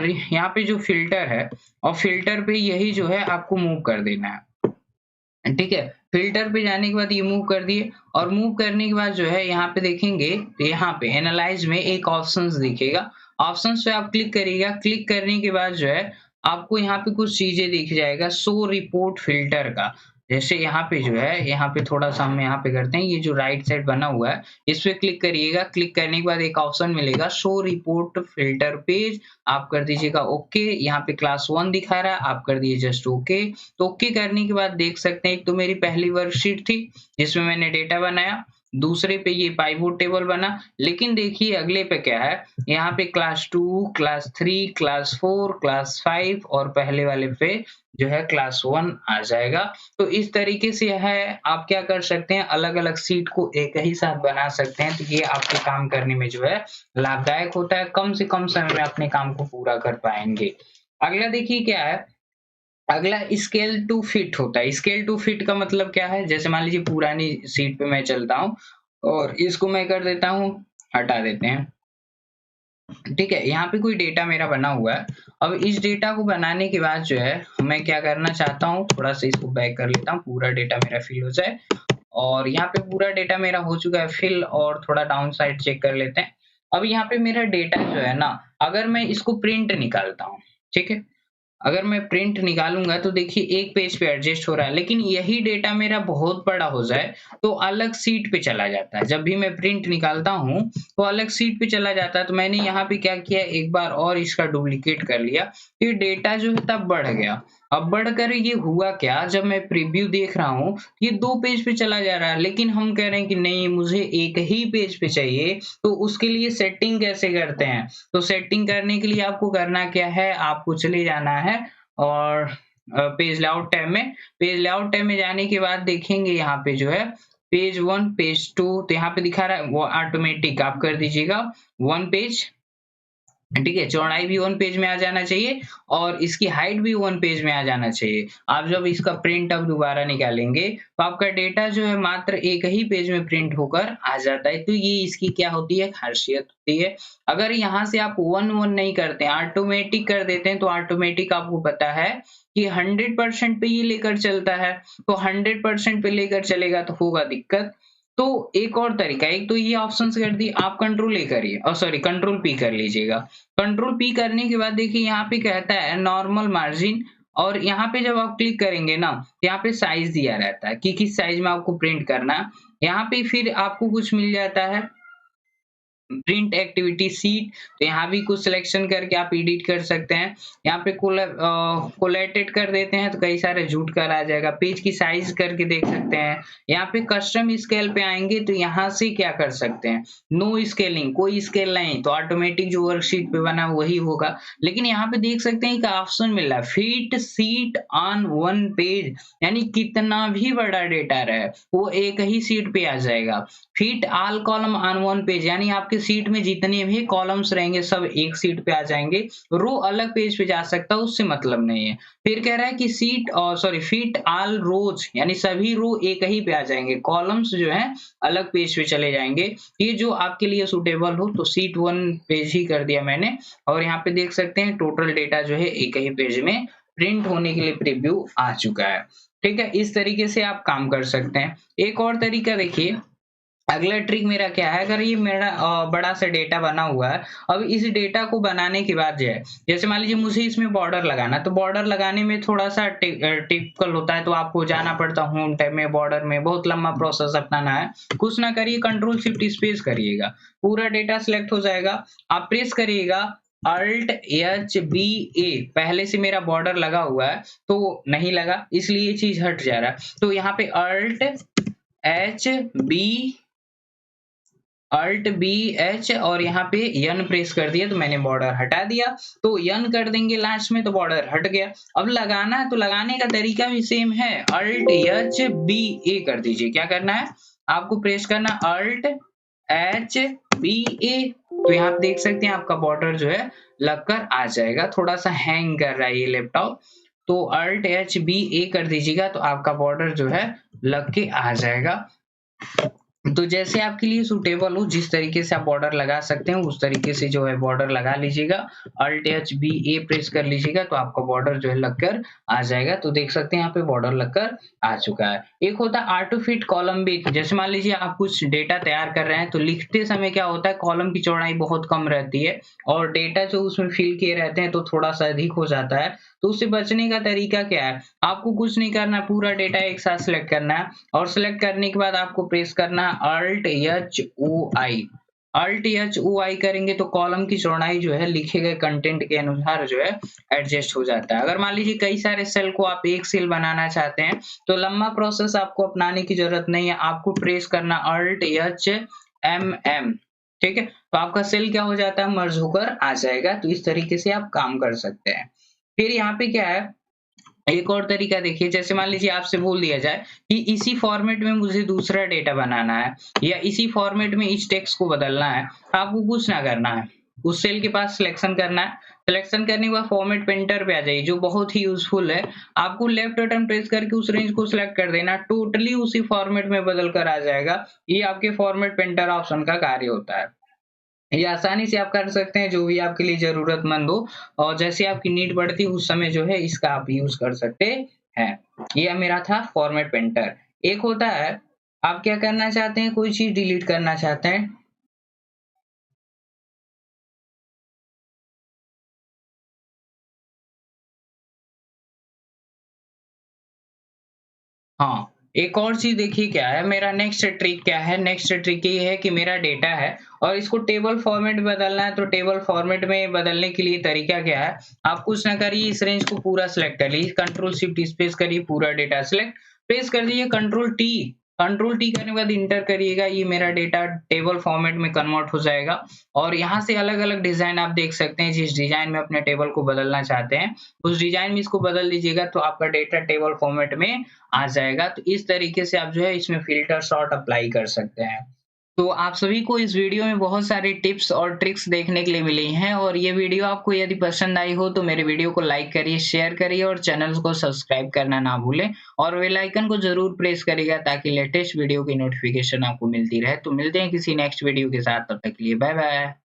यहाँ पे जो फ़िल्टर है, और फ़िल्टर पे यही जो है आपको मूव कर देना है। ठीक है, फ़िल्टर पे जाने के बाद ये मूव कर दिए, और मूव करने के बाद जो है यहाँ पे देखेंगे, यहाँ पे एनालाइज़ में एक ऑप्शंस दिखेगा, ऑप्शंस पे आप क्लिक करिएगा। क्लिक करने के बाद जो है आपको यहाँ पे कुछ चीज़ें दिख जाएगा, शो रिपोर्ट फ़िल्टर का। जैसे यहाँ पे जो है, यहाँ पे थोड़ा-सा हम यहाँ पे करते हैं, ये जो राइट साइड बना हुआ है, इस पे क्लिक करिएगा। क्लिक करने के बाद एक ऑप्शन मिलेगा शो रिपोर्ट फ़िल्टर पेज, आप कर दीजिएगा ओके। यहाँ पे क्लास 1 दिखा रहा है, आप कर दिए जस्ट ओके। तो ओके करने के बाद देख सकते हैं, एक तो मेरी पहली वर्कशीट थी जिसमें मैंने डेटा बनाया, दूसरे पे ये पाइवोट टेबल बना। लेकिन देखिए अगले पे क्या है, यहाँ पे क्लास 2, क्लास 3, क्लास 4, क्लास 5, और पहले वाले पे जो है क्लास 1 आ जाएगा। तो इस तरीके से है, आप क्या कर सकते हैं, अलग-अलग सीट को एक ही साथ बना सकते हैं। तो ये आपके काम करने में जो है लाभदायक होता है, कम से कम समय में अपने काम को पूरा कर पाएँगे। अगला देखिए क्या है, अगला स्केल टू फिट होता है। स्केल टू फिट का मतलब क्या है, जैसे मान लीजिए पुरानी सीट पे मैं चलता हूँ और इसको मैं कर देता हूँ, हटा देते हैं। ठीक है, यहाँ पे कोई डेटा मेरा बना हुआ है। अब इस डेटा को बनाने के बाद जो है मैं क्या करना चाहता हूँ, थोड़ा-सा इसको बैक कर लेता हूँ, पूरा डेटा मेरा फिल हो जाए। और यहाँ पे पूरा डेटा मेरा हो चुका है फिल, और थोड़ा डाउन साइड चेक कर लेते हैं। अब यहाँ पे मेरा डेटा जो है ना, अगर मैं इसको प्रिंट निकालता हूँ, ठीक है? अगर मैं प्रिंट निकालूँगा तो देखिए एक पेज पे एडजस्ट हो रहा है, लेकिन यही डेटा मेरा बहुत बड़ा हो जाए तो अलग शीट पे चला जाता है। जब भी मैं प्रिंट निकालता हूँ तो अलग शीट पे चला जाता है। तो मैंने यहाँ पे क्या किया, एक बार और इसका डुप्लीकेट कर लिया, ये डेटा जो है तब बढ़ गया। अब बढ़कर ये हुआ क्या, जब मैं प्रीव्यू देख रहा हूँ ये 2 पेज पे चला जा रहा है, लेकिन हम कह रहे हैं कि नहीं मुझे एक ही पेज पे चाहिए। तो उसके लिए सेटिंग कैसे करते हैं? तो सेटिंग करने के लिए आपको करना क्या है, आपको चले जाना है और पेज लेआउट टैब में, पेज लेआउट टैब में जाने के बाद देखेंगे यहाँ पे जो है पेज 1, पेज 2, तो यहाँ पे दिखा रहा है वो ऑटोमेटिक, आप कर दीजिएगा 1 पेज। ठीक है, चौड़ाई भी 1 पेज में आ जाना चाहिए और इसकी हाइट भी 1 पेज में आ जाना चाहिए। आप जब इसका प्रिंट अब दोबारा निकालेंगे तो आपका डेटा जो है मात्र एक ही पेज में प्रिंट होकर आ जाता है। तो ये इसकी क्या होती है, खासियत होती है। अगर यहाँ से आप 1-1 नहीं करते हैं, ऑटोमेटिक कर देते हैं, तो ऑटोमेटिक आपको पता है कि 100% पे ये लेकर चलता है। तो 100% पे लेकर चलेगा तो होगा दिक्कत। तो एक और तरीका है, एक तो ये ऑप्शंस कर दिए, आप कंट्रोल ए करिए, और सॉरी कंट्रोल पी कर लीजिएगा। कंट्रोल पी करने के बाद देखिए यहाँ पे कहता है नॉर्मल मार्जिन, और यहाँ पे जब आप क्लिक करेंगे ना, यहाँ पे साइज दिया रहता है कि किस साइज में आपको प्रिंट करना है। यहाँ पे फिर आपको कुछ मिल जाता है, प्रिंट एक्टिविटी सीट, तो यहाँ भी कुछ सिलेक्शन करके आप एडिट कर सकते हैं। यहाँ पे कोलेटेड कर देते हैं तो कई सारे झूठ कर आ जाएगा। पेज की साइज करके देख सकते हैं। यहाँ पे कस्टम स्केल पे आएंगे तो यहाँ से क्या कर सकते हैं, नो स्केलिंग, कोई स्केल नहीं, तो ऑटोमेटिक जो वर्कशीट पे बना वही होगा। लेकिन यहाँ पे देख सकते हैं एक ऑप्शन मिल रहा है, fit seat on one page, यानी कितना भी बड़ा डेटा रहे वो एक ही सीट पे आ जाएगा। Fit all column on one page, यानी आपके सीट में जितने भी कॉलम्स रहेंगे सब एक सीट पे आ जाएंगे, रो अलग पेज पे जा सकता है उससे मतलब नहीं है। फिर कह रहा है कि फिट ऑल रोज, यानी सभी रो एक ही पे आ जाएंगे, कॉलम्स जो है अलग पेज पे चले जाएंगे। ये जो आपके लिए सुटेबल हो तो सीट वन पेज ही कर दिया मैंने। और यहाँ पे देख सकते हैं टोटल डेटा जो है एक ही पेज में प्रिंट होने के लिए प्रीव्यू आ चुका है। ठीक है, इस तरीके से आप काम कर सकते हैं। एक और तरीका देखिए, अगला ट्रिक मेरा क्या है, अगर ये मेरा बड़ा सा डेटा बना हुआ है, अब इस डेटा को बनाने के बाद जो है, जैसे मान लीजिए मुझे इसमें बॉर्डर लगाना, तो बॉर्डर लगाने में थोड़ा सा टिपिकल होता है, तो आपको जाना पड़ता है होम टैब में, बॉर्डर में बहुत लंबा प्रोसेस अपनाना है। कुछ ना करिए, कंट्रोल शिफ्ट स्पेस करिएगा, पूरा डेटा सिलेक्ट हो जाएगा। आप प्रेस करिएगा Alt H B A, पहले से मेरा बॉर्डर लगा हुआ है तो नहीं लगा, इसलिए ये चीज हट जा रहा है। तो यहाँ पे Alt B H और यहाँ पे N प्रेस कर दिया तो मैंने बॉर्डर हटा दिया। तो N कर देंगे लास्ट में तो बॉर्डर हट गया। अब लगाना है तो लगाने का तरीका भी सेम है, Alt H B A कर दीजिए। क्या करना है आपको, प्रेस करना Alt H B A, तो यहाँ आप देख सकते हैं आपका बॉर्डर जो है लगकर आ जाएगा। थोड़ा सा हैंग कर रहा है ये लैपटॉप, तो Alt H B A कर दीजिएगा तो आपका बॉर्डर जो है लग के आ जाएगा। तो जैसे आपके लिए सुटेबल हो, जिस तरीके से आप बॉर्डर लगा सकते हैं उस तरीके से जो है बॉर्डर लगा लीजिएगा। Alt H B A press कर लीजिएगा तो आपका बॉर्डर जो है लगकर आ जाएगा। तो देख सकते हैं यहाँ पे बॉर्डर लगकर आ चुका है। एक होता है ऑटो फिट कॉलम भी, जैसे मान लीजिए आप कुछ डेटा तैयार कर रहे हैं तो लिखते समय क्या होता है, कॉलम की चौड़ाई बहुत कम रहती है और डेटा जो उसमें फिल किए रहते हैं तो थोड़ा सा अधिक हो जाता है। तो उससे बचने का तरीका क्या है, आपको कुछ नहीं करना, पूरा डेटा एक साथ सिलेक्ट करना है और सिलेक्ट करने के बाद आपको प्रेस करना Alt H O I। Alt H O I करेंगे तो कॉलम की चौड़ाई जो है लिखे गए कंटेंट के अनुसार जो है एडजस्ट हो जाता है। अगर मान लीजिए कई सारे सेल को आप एक सेल बनाना चाहते हैं तो लंबा प्रोसेस आपको अपनाने की जरूरत नहीं है, आपको प्रेस करना Alt H M M। ठीक है, तो आपका सेल क्या हो जाता है, मर्ज होकर आ जाएगा। तो इस तरीके से आप काम कर सकते हैं। फिर यहाँ पे क्या है, एक और तरीका देखिए, जैसे मान लीजिए आपसे बोल दिया जाए कि इसी फॉर्मेट में मुझे दूसरा डेटा बनाना है या इसी फॉर्मेट में इस टेक्स्ट को बदलना है, आपको कुछ ना करना है, उस सेल के पास सिलेक्शन करना है। सिलेक्शन करने के बाद फॉर्मेट पेंटर पे आ जाइए, जो बहुत ही यूजफुल है। आपको लेफ्ट बटन प्रेस करके उस रेंज को सिलेक्ट कर देना, टोटली उसी फॉर्मेट में बदल कर आ जाएगा। ये आपके फॉर्मेट पेंटर ऑप्शन का कार्य होता है। ये आसानी से आप कर सकते हैं, जो भी आपके लिए ज़रूरतमंद हो और जैसे आपकी नीड पड़ती है उस समय जो है इसका आप यूज़ कर सकते हैं। ये मेरा था फॉर्मेट पेंटर। एक होता है आप क्या करना चाहते हैं, कोई चीज़ डिलीट करना चाहते हैं। हाँ, एक और चीज़ देखिए क्या है, मेरा नेक्स्ट ट्रिक क्या है, नेक्स्ट ट्रिक ये है कि मेरा डेटा है और इसको टेबल फॉर्मेट में बदलना है। तो टेबल फॉर्मेट में बदलने के लिए तरीका क्या है, आप कुछ ना करिए, इस रेंज को पूरा सिलेक्ट कर लीजिए, कंट्रोल शिफ्ट स्पेस करिए, पूरा डेटा सिलेक्ट, प्रेस कर दीजिए कंट्रोल टी करने के बाद इंटर करिएगा, ये मेरा डेटा टेबल फॉर्मेट में कन्वर्ट हो जाएगा। और यहाँ से अलग-अलग डिज़ाइन आप देख सकते हैं, जिस डिज़ाइन में अपने टेबल को बदलना चाहते हैं, उस डिज़ाइन में इसको बदल दीजिएगा तो आपका डेटा टेबल फॉर्मेट में आ जाएगा। तो इस तरीके से आप जो है इसमें फ़िल्टर सॉर्ट अप्लाई कर सकते हैं। तो आप सभी को इस वीडियो में बहुत सारे टिप्स और ट्रिक्स देखने के लिए मिली हैं और ये वीडियो आपको यदि पसंद आई हो तो मेरे वीडियो को लाइक करिए, शेयर करिए और चैनल को सब्सक्राइब करना ना भूलें और बेल आइकन को ज़रूर प्रेस करिएगा ताकि लेटेस्ट वीडियो की नोटिफिकेशन आपको मिलती रहे। तो मिलते हैं किसी नेक्स्ट वीडियो के साथ, तब तक के लिए बाय बाय।